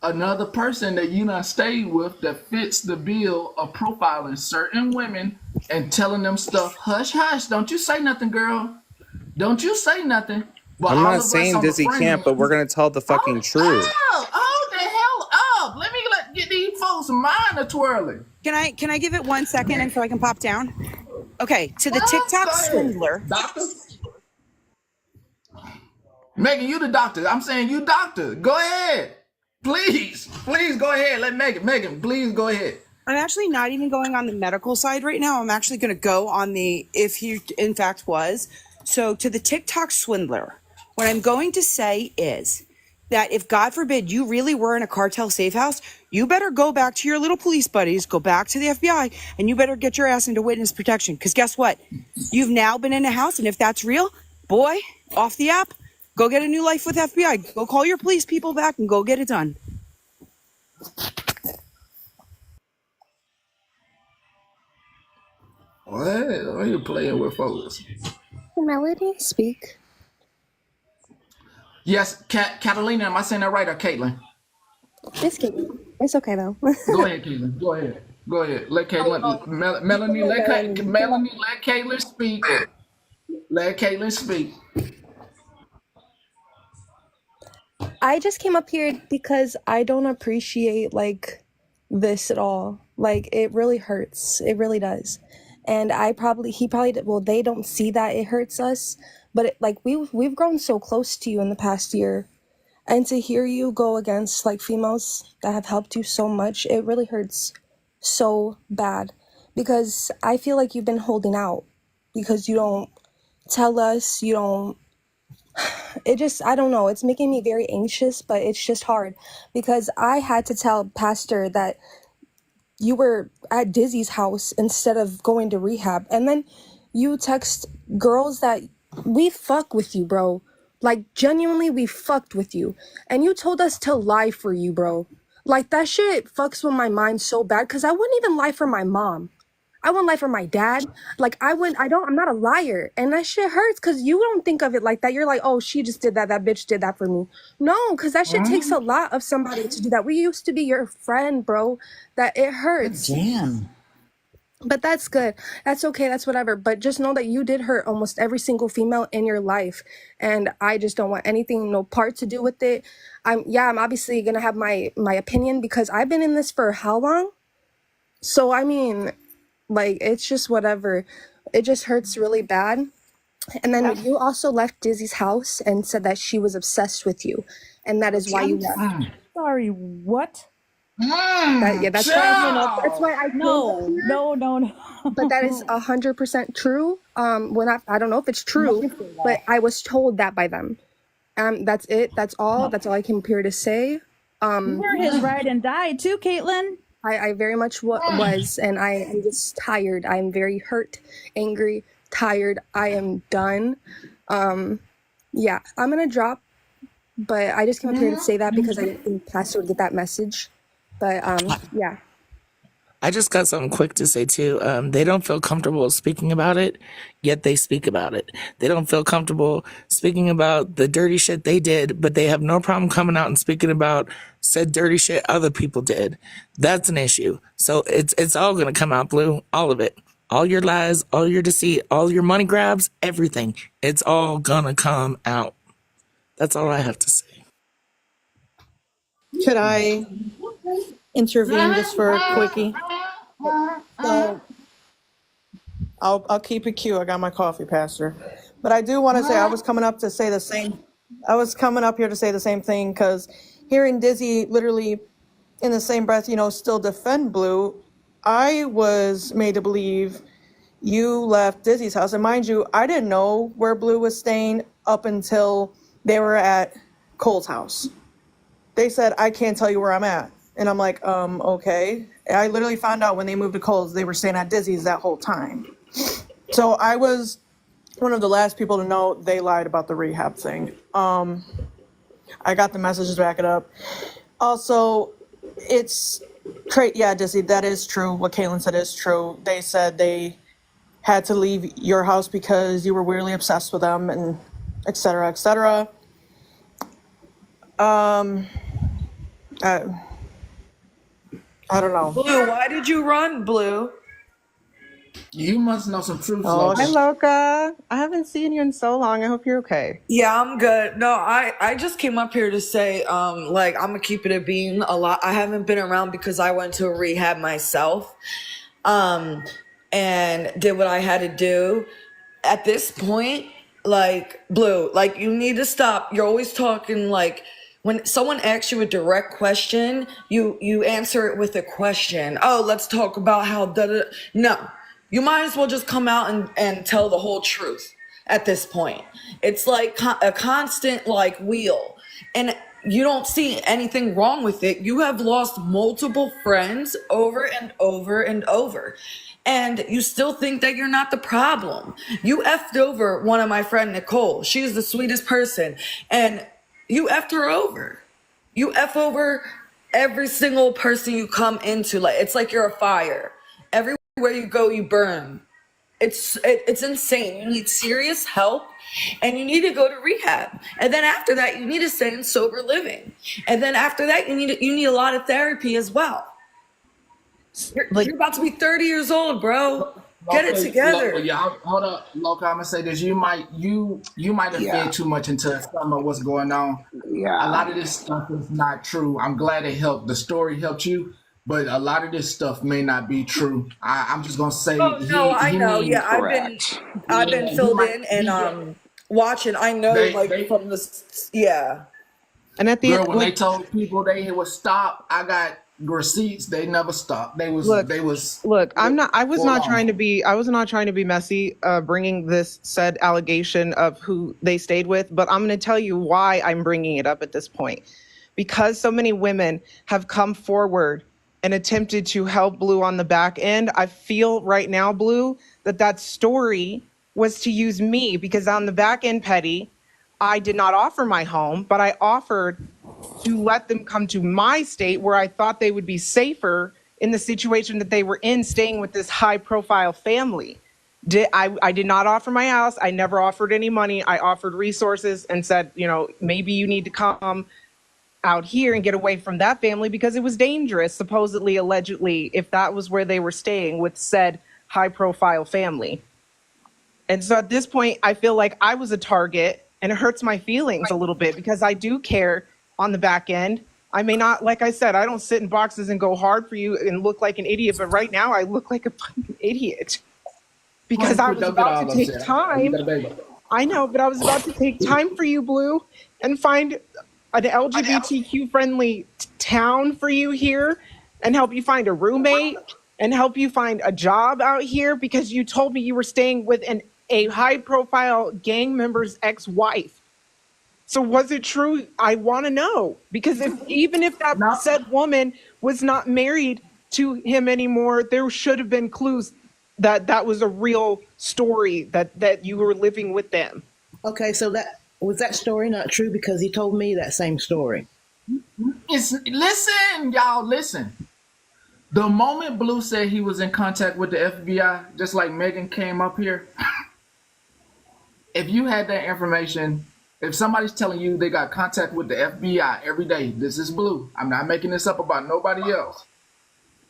Another person that you done stayed with that fits the bill of profiling certain women and telling them stuff. Hush, hush! Don't you say nothing, girl. Don't you say nothing. But I'm all not of us saying on the Dizzy front can't, end, but we're gonna tell the fucking truth. hold the hell up. Let me get these folks' mind a twirling. Can I give it 1 second and so I can pop down? Okay, to the Huh? TikTok Go ahead. swindler. Doctor? Megan, you the doctor. I'm saying you doctor. Go ahead. Please go ahead. Let Megan, please go ahead. I'm actually not even going on the medical side right now. I'm actually going to go on the if he in fact was. So to the TikTok swindler, what I'm going to say is that if God forbid you really were in a cartel safe house, you better go back to your little police buddies, go back to the FBI, and you better get your ass into witness protection. Because guess what? You've now been in a house, and if that's real, boy, off the app, go get a new life with FBI. Go call your police people back and go get it done. What are you playing with folks? Melody, speak. Yes, Catalina, am I saying that right, or Caitlin? It's Caitlin. It's okay though. Go ahead, Caitlin. Go ahead. Go ahead. Let Caitlin, Melanie, let Caitlin speak. Let Caitlin speak. I just came up here because I don't appreciate like this at all. Like it really hurts. It really does. And he probably well, they don't see that it hurts us, but like we've grown so close to you in the past year, and to hear you go against like females that have helped you so much, it really hurts so bad, because I feel like you've been holding out because you don't tell us, you don't. I don't know, it's making me very anxious, but it's just hard because I had to tell Pastor that you were at Dizzy's house instead of going to rehab. And then you text girls that we fuck with you, bro. Like, genuinely, we fucked with you. And you told us to lie for you, bro. Like, that shit fucks with my mind so bad because I wouldn't even lie for my mom. I wouldn't lie for my dad. Like I'm not a liar. And that shit hurts because you don't think of it like that. You're like, oh, she just did that. That bitch did that for me. No, because that shit takes a lot of somebody to do that. We used to be your friend, bro. That it hurts. Damn. But that's good. That's okay. That's whatever. But just know that you did hurt almost every single female in your life. And I just don't want anything, no part to do with it. I'm obviously going to have my opinion because I've been in this for how long? So, I mean, like, it's just whatever. It just hurts really bad. And then you also left Dizzy's house and said that she was obsessed with you. And that is why you left. Sorry, what? That's why I No. But that is 100% true. I don't know if it's true, but I was told that by them. That's it. That's all. That's all I came here to say. You were his ride and die too, Caitlin. I very much was, and I am just tired. I'm very hurt, angry, tired. I am done. Yeah, I'm gonna drop, but I just came up here to say that because I think Pastor would get that message. But yeah. I just got something quick to say too. They don't feel comfortable speaking about it, yet they speak about it. They don't feel comfortable speaking about the dirty shit they did, but they have no problem coming out and speaking about said dirty shit other people did. That's an issue. So it's all gonna come out, Blue. All of it. All your lies, all your deceit, all your money grabs, everything. It's all gonna come out. That's all I have to say. Could I intervene just for a quickie? So, I'll keep it cute. I got my coffee, Pastor. But I do want to say I was coming up here to say the same thing because hearing Dizzy literally in the same breath, still defend Blue, I was made to believe you left Dizzy's house. And mind you, I didn't know where Blue was staying up until they were at Cole's house. They said, I can't tell you where I'm at. And I'm like, okay. I literally found out when they moved to Cole's, they were staying at Dizzy's that whole time. So I was one of the last people to know they lied about the rehab thing. I got the messages back it up. Also, it's great. Yeah, Dizzy, that is true. What Caitlin said is true. They said they had to leave your house because you were weirdly obsessed with them and et cetera, et cetera. I don't know. Blue, why did you run, Blue? You must know some truth, Oh, Logan. hi, Loca. I haven't seen you in so long. I hope you're okay. Yeah, I'm good. No, I just came up here to say, I'm gonna keep it a bean a lot. I haven't been around because I went to a rehab myself, and did what I had to do. At this point, Blue, you need to stop. You're always talking when someone asks you a direct question, you answer it with a question. Oh, let's talk about how No, you might as well just come out and tell the whole truth at this point. It's like a constant wheel, and you don't see anything wrong with it. You have lost multiple friends over and over and over, and you still think that you're not the problem. You effed over one of my friend Nicole. She's the sweetest person, and you effed her over. You F over every single person you come into. It's like you're a fire. Everywhere you go, you burn. It's insane. You need serious help, and you need to go to rehab. And then after that, you need to stay in sober living. And then after that, you need a lot of therapy as well. You're about to be 30 years old, bro. Get it together. Hold up, Loca. I'm gonna say this. You might have fed too much into some of what's going on. Yeah. A lot of this stuff is not true. I'm glad it helped. The story helped you, but a lot of this stuff may not be true. I'm just gonna say. Oh no, I know. Yeah, I've been filled in and watching. I know, from this. Yeah. And at the end, when they told people they would stop, I got receipts. They never stopped. I was not trying to be messy, bringing this said allegation of who they stayed with, but I'm going to tell you why I'm bringing it up at this point. Because so many women have come forward and attempted to help Blue on the back end. I feel right now, Blue, that story was to use me, because on the back end, Petty, I did not offer my home, but I offered to let them come to my state where I thought they would be safer in the situation that they were in, staying with this high profile family. I did not offer my house. I never offered any money. I offered resources and said, maybe you need to come out here and get away from that family because it was dangerous, supposedly, allegedly, if that was where they were staying with said high profile family. And so at this point, I feel like I was a target, and it hurts my feelings a little bit because I do care on the back end. I may not, like I said, I don't sit in boxes and go hard for you and look like an idiot, but right now I look like a fucking idiot because I was about to take time. I know, but I was about to take time for you, Blue, and find an LGBTQ friendly town for you here and help you find a roommate and help you find a job out here because you told me you were staying with a high profile gang member's ex-wife. So was it true? I want to know, because even if that said woman was not married to him anymore, there should have been clues that was a real story, that you were living with them. Okay, so that story not true because he told me that same story. Listen, y'all, listen. The moment Blue said he was in contact with the FBI, just like Megan came up here, if you had that information, if somebody's telling you they got contact with the FBI every day, this is Blue. I'm not making this up about nobody else.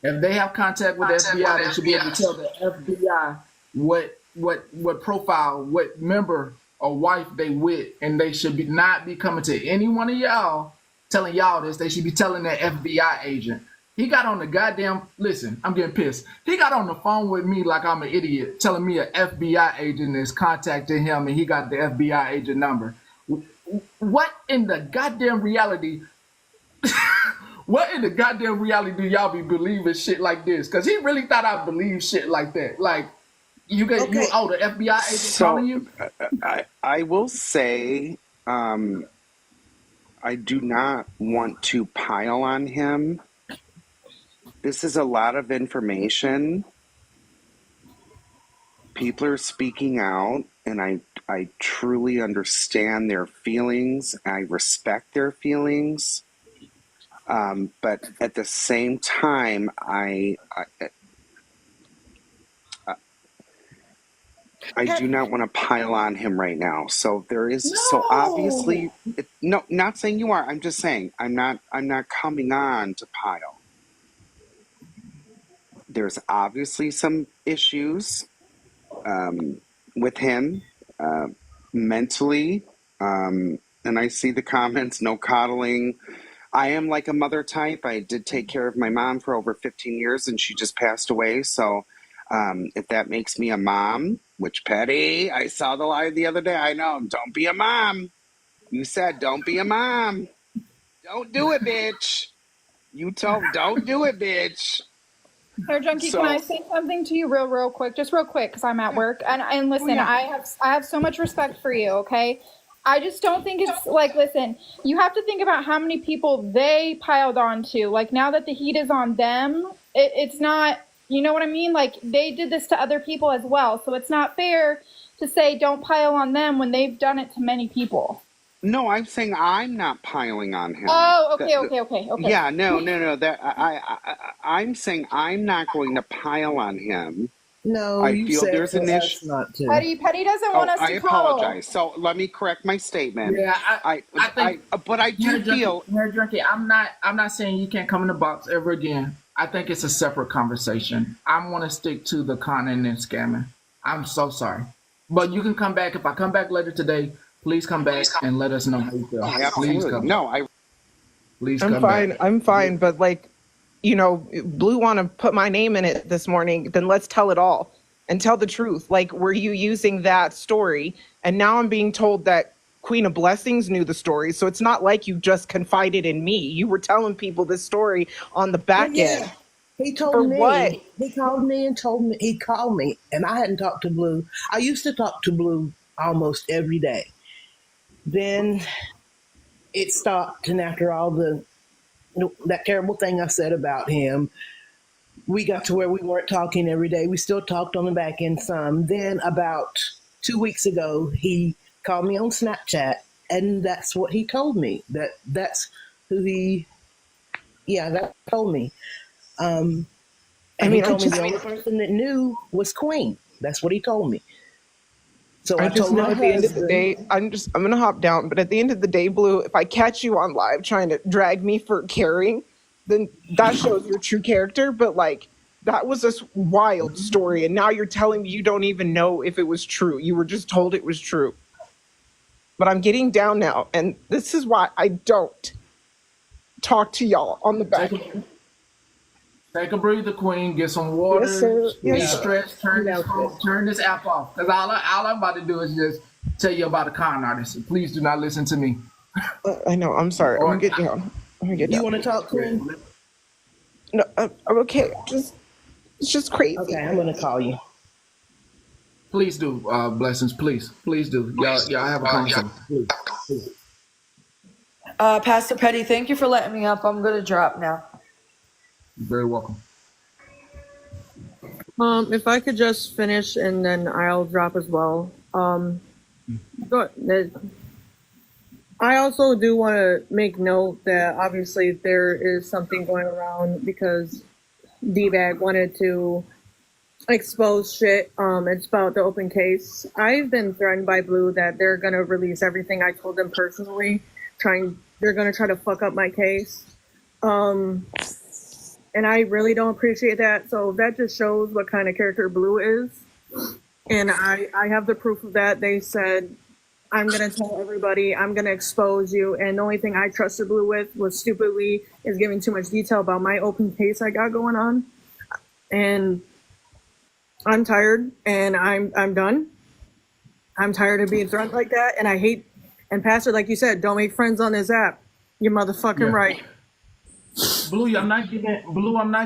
If they have contact with the FBI, they should be able to tell the FBI what profile, what member or wife they with, and they should not be coming to any one of y'all telling y'all this. They should be telling that FBI agent. He got on the goddamn, listen, I'm getting pissed. He got on the phone with me like I'm an idiot, telling me an FBI agent is contacting him and he got the FBI agent number. What in the goddamn reality? What in the goddamn reality do y'all be believing shit like this? Because he really thought I believe shit like that. Like, the FBI agent calling you? I will say, I do not want to pile on him. This is a lot of information. People are speaking out, and I truly understand their feelings. I respect their feelings. But at the same time, I do not want to pile on him right now. So there is obviously not saying you are. I'm just saying I'm not coming on to pile. There's obviously some issues with him mentally, and I see the comments. No coddling. I am like a mother type. I did take care of my mom for over 15 years, and she just passed away. So if that makes me a mom, which Petty, I saw the line the other day. I know, don't be a mom. You said don't be a mom. Don't do it, bitch. You told, don't do it, bitch. Hair Junkie, can I say something to you real quick? Just real quick, because I'm at work. And listen, I have so much respect for you, okay? I just don't think it's like, listen, you have to think about how many people they piled onto. Like, now that the heat is on them, it's not, you know what I mean? Like, they did this to other people as well. So it's not fair to say don't pile on them when they've done it to many people. No, I'm saying I'm not piling on him. Oh, okay. Yeah, no. That I'm saying I'm not going to pile on him. No, I feel there's an issue. Petty doesn't want us to call. I apologize. So let me correct my statement. Yeah, I do feel. Hair Junkie, I'm not saying you can't come in the box ever again. I think it's a separate conversation. I want to stick to the conning and scamming. I'm so sorry, but you can come back if I come back later today. Please come back and let us know how you feel. Please come. I'm fine, but like, Blue want to put my name in it this morning, then let's tell it all and tell the truth. Like, were you using that story? And now I'm being told that Queen of Blessings knew the story. So it's not like you just confided in me. You were telling people this story on the back end. He told me. What? He called me and told me. He called me, and I hadn't talked to Blue. I used to talk to Blue almost every day. Then it stopped, and after all that terrible thing I said about him, we got to where we weren't talking every day. We still talked on the back end some. Then about 2 weeks ago, he called me on Snapchat, and that's what he told me. That's who he, that told me. And he told me the only person that knew was Queen. That's what he told me. So I I just told know my at the end of the husband. day, I'm gonna hop down. But at the end of the day, Blue, if I catch you on live trying to drag me for caring, then that shows your true character. But like, that was a wild story, and now you're telling me you don't even know if it was true. You were just told it was true. But I'm getting down now, and this is why I don't talk to y'all on the back end. Take a breather, Queen. Get some Yes, water. sir. Be Yes, sir. stressed. Turn this phone, turn this app off. Cause all I'm about to do is just tell you about a con artist. Please do not listen to me. I know. I'm sorry. I'm gonna get down. I'm gonna get down. You want to talk, Queen? No, I'm okay. It's just crazy. Okay, I'm gonna call you. Please do, blessings. Please do. Y'all have a conversation. Please. Pastor Petty, thank you for letting me up. I'm gonna drop now. You're very welcome. If I could just finish and then I'll drop as well. I also do want to make note that obviously there is something going around because D-Bag wanted to expose shit. It's about the open case. I've been threatened by Blue that they're going to release everything I told them personally. They're going to try to fuck up my case. And I really don't appreciate that. So that just shows what kind of character Blue is. And I have the proof of that. They said, I'm going to tell everybody, I'm going to expose you. And the only thing I trusted Blue with was stupidly is giving too much detail about my open case I got going on. And I'm tired and I'm done. I'm tired of being threatened like that. And I hate, and Pastor, like you said, don't make friends on this app. You're motherfucking right. Blue, I'm not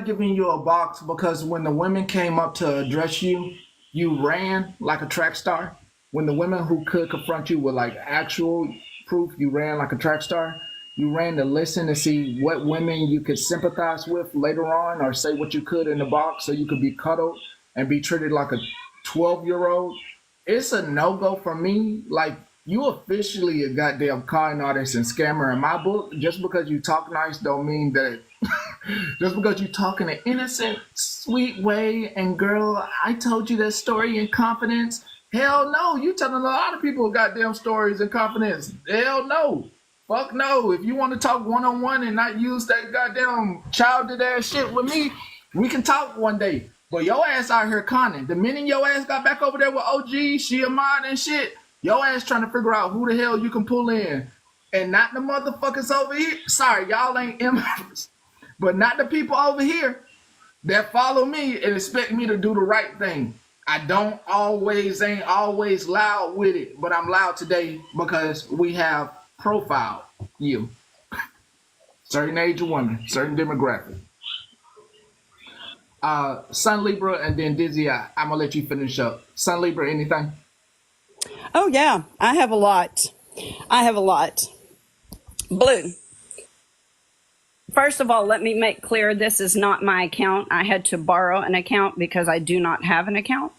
giving you a box because when the women came up to address you, you ran like a track star. When the women who could confront you with like actual proof, you ran like a track star. You ran to listen to see what women you could sympathize with later on or say what you could in the box so you could be cuddled and be treated like a 12-year-old. It's a no-go for me. Like, you officially a goddamn con artist and scammer in my book. Just because you talk nice don't mean that just because you talk in an innocent, sweet way and girl, I told you that story in confidence. Hell no, you telling a lot of people goddamn stories in confidence. Hell no. Fuck no. If you want to talk one-on-one and not use that goddamn childhood ass shit with me, we can talk one day. But your ass out here conning. The minute your ass got back over there with OG, Shiamad and shit, your ass trying to figure out who the hell you can pull in. And not the motherfuckers over here. Sorry, y'all ain't MFers. But not the people over here that follow me and expect me to do the right thing. I ain't always loud with it, but I'm loud today because we have profiled you. Certain age of women, certain demographic. Sun Libra and then Dizzy, I'm gonna let you finish up. Sun Libra, anything? Oh yeah, I have a lot. Blue. First of all, let me make clear this is not my account. I had to borrow an account because I do not have an account.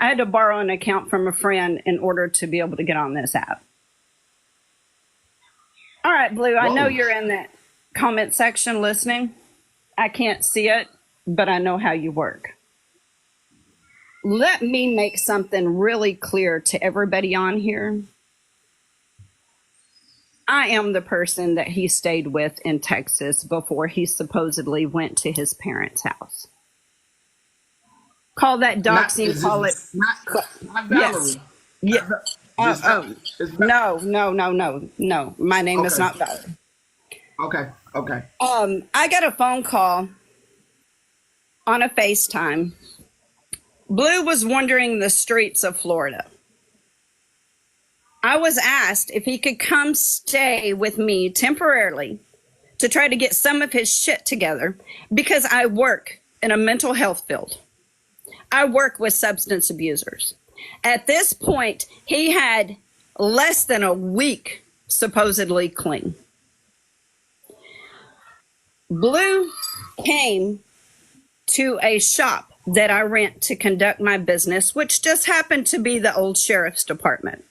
I had to borrow an account from a friend in order to be able to get on this app. All right, Blue, I know you're in that comment section listening. I can't see it, but I know how you work. Let me make something really clear to everybody on here. I am the person that he stayed with in Texas before he supposedly went to his parents' house. Call that doxing, call it... Not Valerie. Yes. No. My name is not Valerie. Okay. I got a phone call on a FaceTime. Blue was wandering the streets of Florida. I was asked if he could come stay with me temporarily to try to get some of his shit together because I work in a mental health field. I work with substance abusers. At this point, he had less than a week supposedly clean. Blue came to a shop that I rent to conduct my business, which just happened to be the old sheriff's department.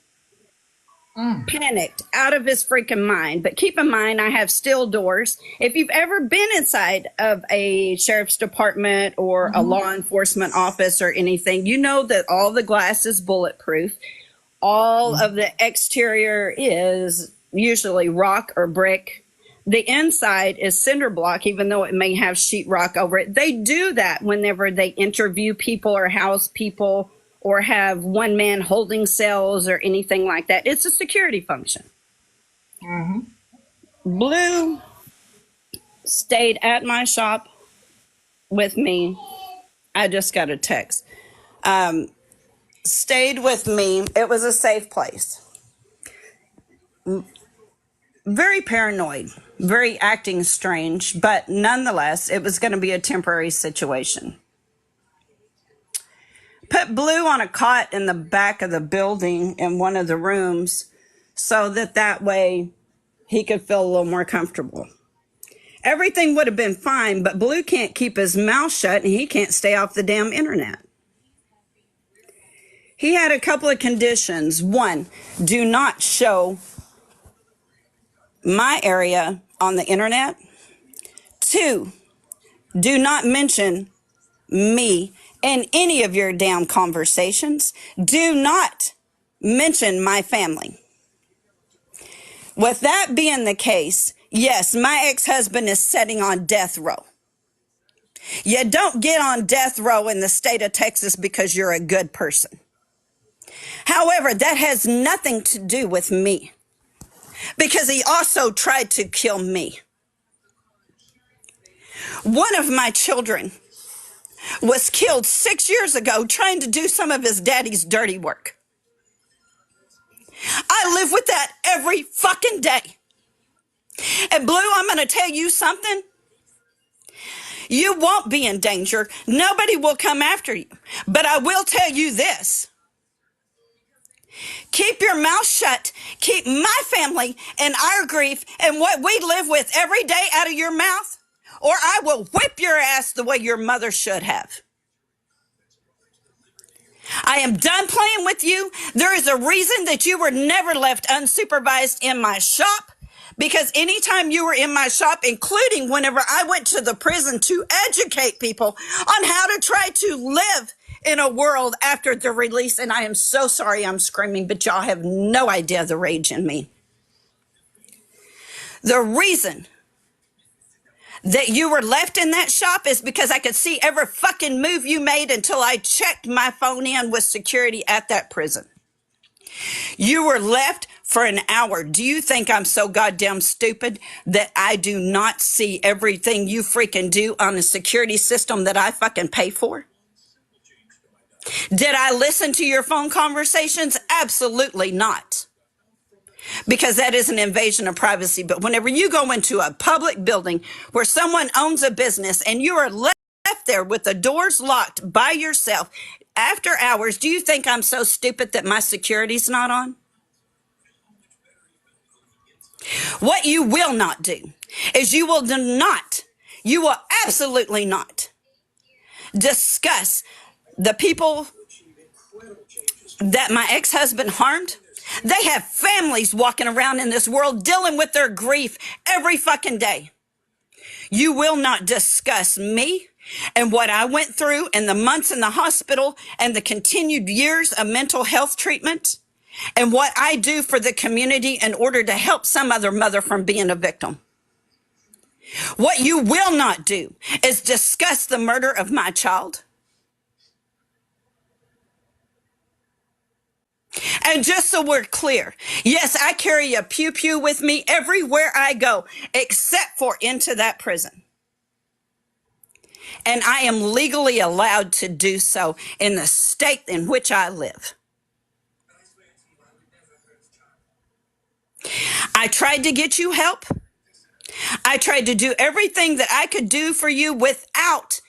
Panicked out of his freaking mind. But keep in mind, I have steel doors. If you've ever been inside of a sheriff's department or a law enforcement office or anything, you know that all the glass is bulletproof. All of the exterior is usually rock or brick. The inside is cinder block, even though it may have sheetrock over it. They do that whenever they interview people or house people or have one-man holding cells or anything like that. It's a security function. Blue stayed at my shop with me. I just got a text. Stayed with me. It was a safe place. Very paranoid, very acting strange, but nonetheless, it was going to be a temporary situation. Put Blue on a cot in the back of the building in one of the rooms so that way he could feel a little more comfortable. Everything would have been fine, but Blue can't keep his mouth shut and he can't stay off the damn internet. He had a couple of conditions. One, do not show my area on the internet. Two, do not mention me in any of your damn conversations. Do not mention my family. With that being the case, yes, my ex-husband is sitting on death row. You don't get on death row in the state of Texas because you're a good person. However, that has nothing to do with me because he also tried to kill me. One of my children was killed 6 years ago trying to do some of his daddy's dirty work. I live with that every fucking day. And Blue, I'm going to tell you something. You won't be in danger. Nobody will come after you. But I will tell you this. Keep your mouth shut. Keep my family and our grief and what we live with every day out of your mouth, or I will whip your ass the way your mother should have. I am done playing with you. There is a reason that you were never left unsupervised in my shop, because anytime you were in my shop, including whenever I went to the prison to educate people on how to try to live in a world after the release, and I am so sorry I'm screaming, but y'all have no idea the rage in me. The reason that you were left in that shop is because I could see every fucking move you made until I checked my phone in with security at that prison. You were left for an hour. Do you think I'm so goddamn stupid that I do not see everything you freaking do on a security system that I fucking pay for? Did I listen to your phone conversations? Absolutely not. Because that is an invasion of privacy. But whenever you go into a public building where someone owns a business and you are left there with the doors locked by yourself after hours, do you think I'm so stupid that my security's not on? What you will not do is you will absolutely not discuss the people that my ex-husband harmed. They have families walking around in this world dealing with their grief every fucking day. You will not discuss me and what I went through and the months in the hospital and the continued years of mental health treatment and what I do for the community in order to help some other mother from being a victim. What you will not do is discuss the murder of my child. And just so we're clear, yes, I carry a pew-pew with me everywhere I go, except for into that prison. And I am legally allowed to do so in the state in which I live. I tried to get you help. I tried to do everything that I could do for you without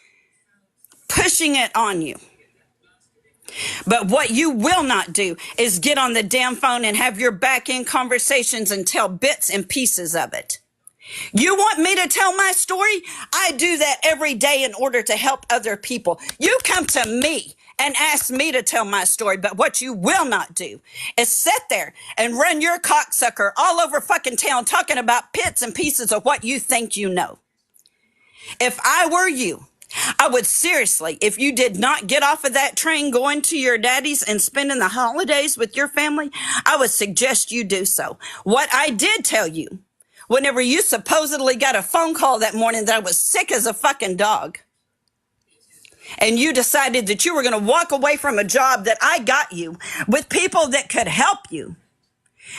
pushing it on you. But what you will not do is get on the damn phone and have your back end conversations and tell bits and pieces of it. You want me to tell my story? I do that every day in order to help other people. You come to me and ask me to tell my story, but what you will not do is sit there and run your cocksucker all over fucking town talking about bits and pieces of what you think you know. If I were you, I would seriously, if you did not get off of that train going to your daddy's and spending the holidays with your family, I would suggest you do so. What I did tell you, whenever you supposedly got a phone call that morning that I was sick as a fucking dog, and you decided that you were going to walk away from a job that I got you with people that could help you,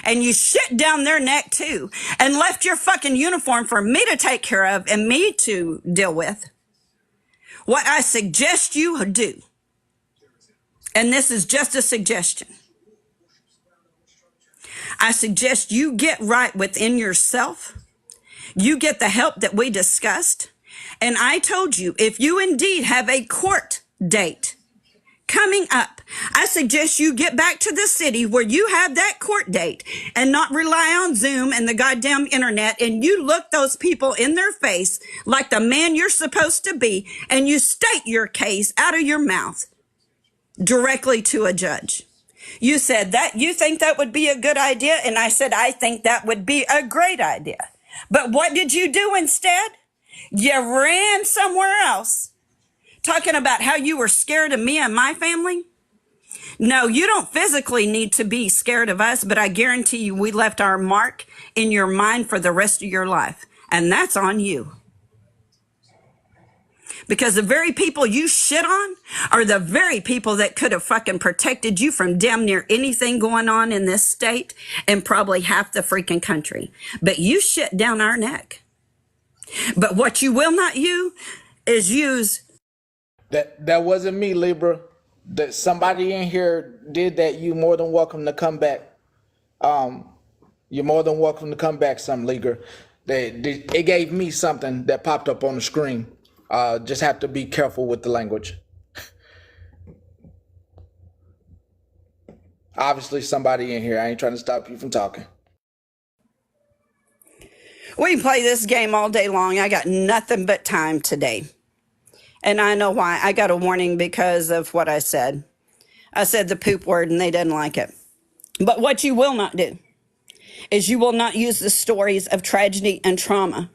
and you shit down their neck too, and left your fucking uniform for me to take care of and me to deal with, what I suggest you do, and this is just a suggestion, I suggest you get right within yourself. You get the help that we discussed. And I told you, if you indeed have a court date coming up, I suggest you get back to the city where you have that court date and not rely on Zoom and the goddamn internet, and you look those people in their face like the man you're supposed to be, and you state your case out of your mouth directly to a judge. You said that you think that would be a good idea, and I said I think that would be a great idea. But what did you do instead? You ran somewhere else, talking about how you were scared of me and my family. No, you don't physically need to be scared of us, but I guarantee you we left our mark in your mind for the rest of your life. And that's on you. Because the very people you shit on are the very people that could have fucking protected you from damn near anything going on in this state and probably half the freaking country. But you shit down our neck. But what you will not is use. That wasn't me, Libra. That somebody in here did that. You more than welcome to come back. You're more than welcome to come back, some Libra. It gave me something that popped up on the screen. Just have to be careful with the language. Obviously, somebody in here. I ain't trying to stop you from talking. We can play this game all day long. I got nothing but time today. And I know why. I got a warning because of what I said. I said the poop word and they didn't like it. But what you will not do is you will not use the stories of tragedy and trauma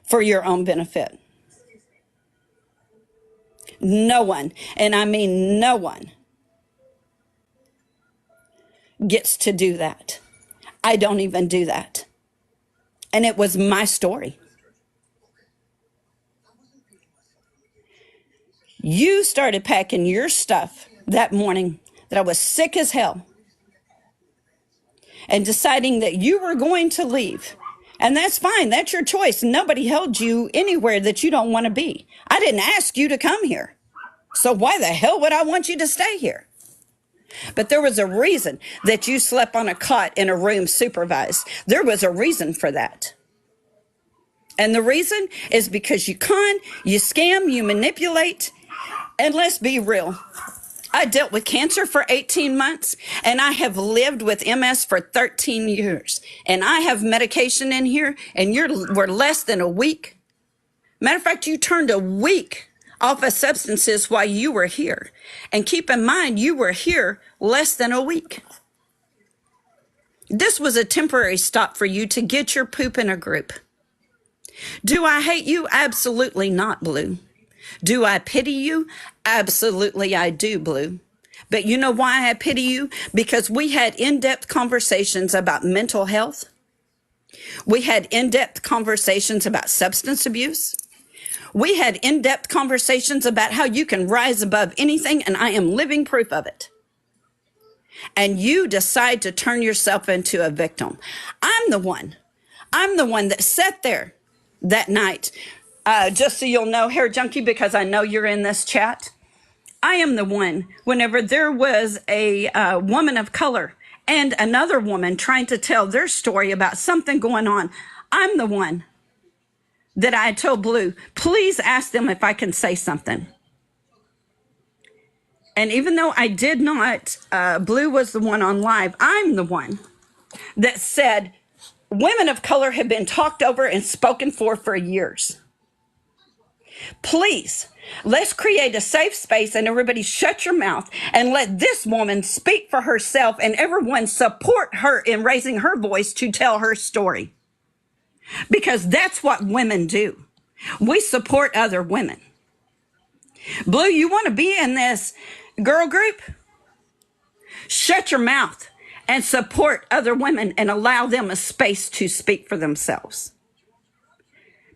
for your own benefit. No one, and I mean no one, gets to do that. I don't even do that. And it was my story. You started packing your stuff that morning that I was sick as hell and deciding that you were going to leave. And that's fine. That's your choice. Nobody held you anywhere that you don't want to be. I didn't ask you to come here. So why the hell would I want you to stay here? But there was a reason that you slept on a cot in a room supervised. There was a reason for that. And the reason is because you con, you scam, you manipulate. And let's be real. I dealt with cancer for 18 months, and I have lived with MS for 13 years. And I have medication in here, and we're less than a week. Matter of fact, you turned a week off of substances while you were here. And keep in mind, you were here less than a week. This was a temporary stop for you to get your poop in a group. Do I hate you? Absolutely not, Blue. Do I pity you? Absolutely, I do, Blue. But you know why I pity you? Because we had in-depth conversations about mental health. We had in-depth conversations about substance abuse. We had in-depth conversations about how you can rise above anything, and I am living proof of it. And you decide to turn yourself into a victim. I'm the one that sat there that night. Just so you'll know, Hair Junkie, because I know you're in this chat, I am the one, whenever there was a woman of color and another woman trying to tell their story about something going on, I'm the one that I told Blue, please ask them if I can say something. And even though I did not, Blue was the one on live, I'm the one that said, Women of color have been talked over and spoken for years. Please, let's create a safe space and everybody shut your mouth and let this woman speak for herself and everyone support her in raising her voice to tell her story. Because that's what women do. We support other women. Blue, you want to be in this girl group? Shut your mouth and support other women and allow them a space to speak for themselves.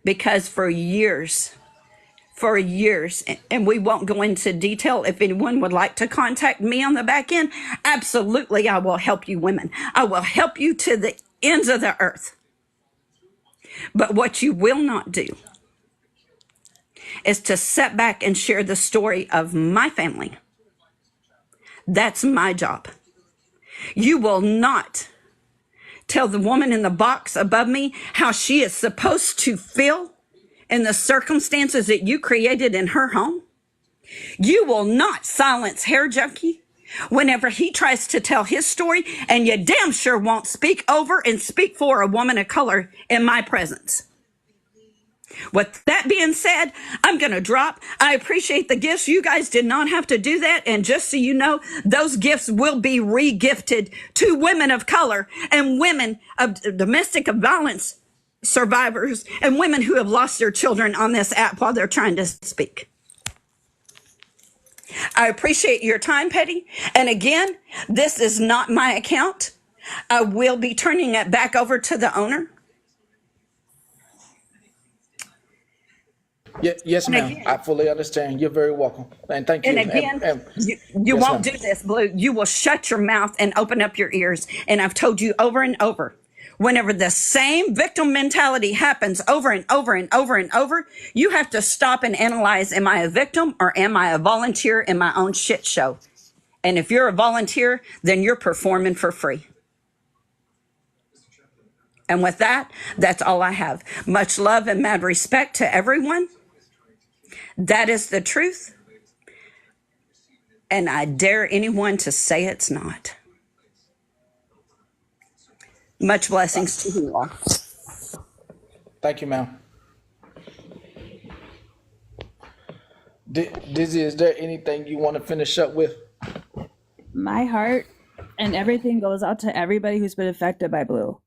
Because for years, and we won't go into detail. If anyone would like to contact me on the back end, absolutely, I will help you women. I will help you to the ends of the earth. But what you will not do is to sit back and share the story of my family. That's my job. You will not tell the woman in the box above me how she is supposed to feel in the circumstances that you created in her home. You will not silence Hair Junkie whenever he tries to tell his story, and you damn sure won't speak over and speak for a woman of color in my presence. With that being said, I'm going to drop. I appreciate the gifts. You guys did not have to do that. And just so you know, those gifts will be re-gifted to women of color and women of domestic violence survivors and women who have lost their children on this app while they're trying to speak. I appreciate your time, Petty. And again, this is not my account. I will be turning it back over to the owner. Yes, ma'am. I fully understand. You're very welcome. And thank you. And again, you yes, won't ma'am. do this, Blue. You will shut your mouth and open up your ears. And I've told you over and over, whenever the same victim mentality happens over and over and over and over, you have to stop and analyze, am I a victim or am I a volunteer in my own shit show? And if you're a volunteer, then you're performing for free. And with that, that's all I have. Much love and mad respect to everyone. That is the truth. And I dare anyone to say it's not. Much blessings to you all. Thank you, ma'am. Dizzy, is there anything you want to finish up with? My heart and everything goes out to everybody who's been affected by Blue,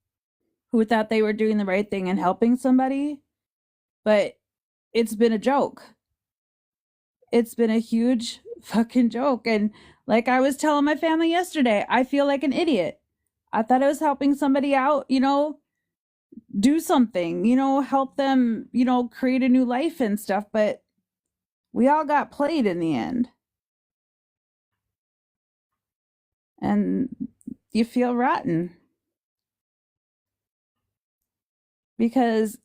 who thought they were doing the right thing and helping somebody, but it's been a joke. It's been a huge fucking joke. And like I was telling my family yesterday, I feel like an idiot. I thought I was helping somebody out, do something, help them, create a new life and stuff. But we all got played in the end. And you feel rotten. Because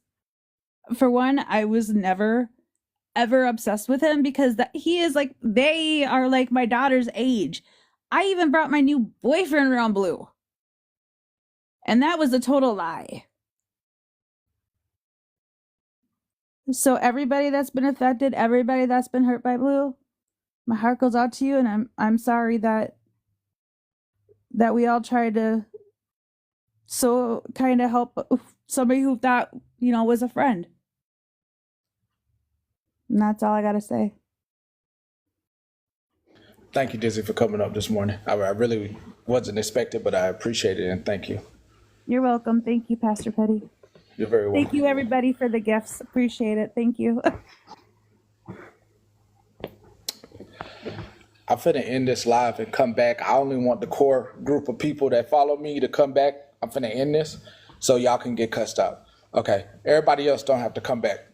for one, I was never ever obsessed with him because they are like my daughter's age. I even brought my new boyfriend around Blue. And that was a total lie. So everybody that's been affected, everybody that's been hurt by Blue, my heart goes out to you, and I'm sorry that we all tried to so kind of help somebody who thought, was a friend. And that's all I got to say. Thank you, Dizzy, for coming up this morning. I really wasn't expected, but I appreciate it, and thank you. You're welcome. Thank you, Pastor Petty. You're very welcome. Thank you, everybody, for the gifts. Appreciate it. Thank you. I'm finna end this live and come back. I only want the core group of people that follow me to come back. I'm finna end this so y'all can get cussed out. Okay, everybody else don't have to come back.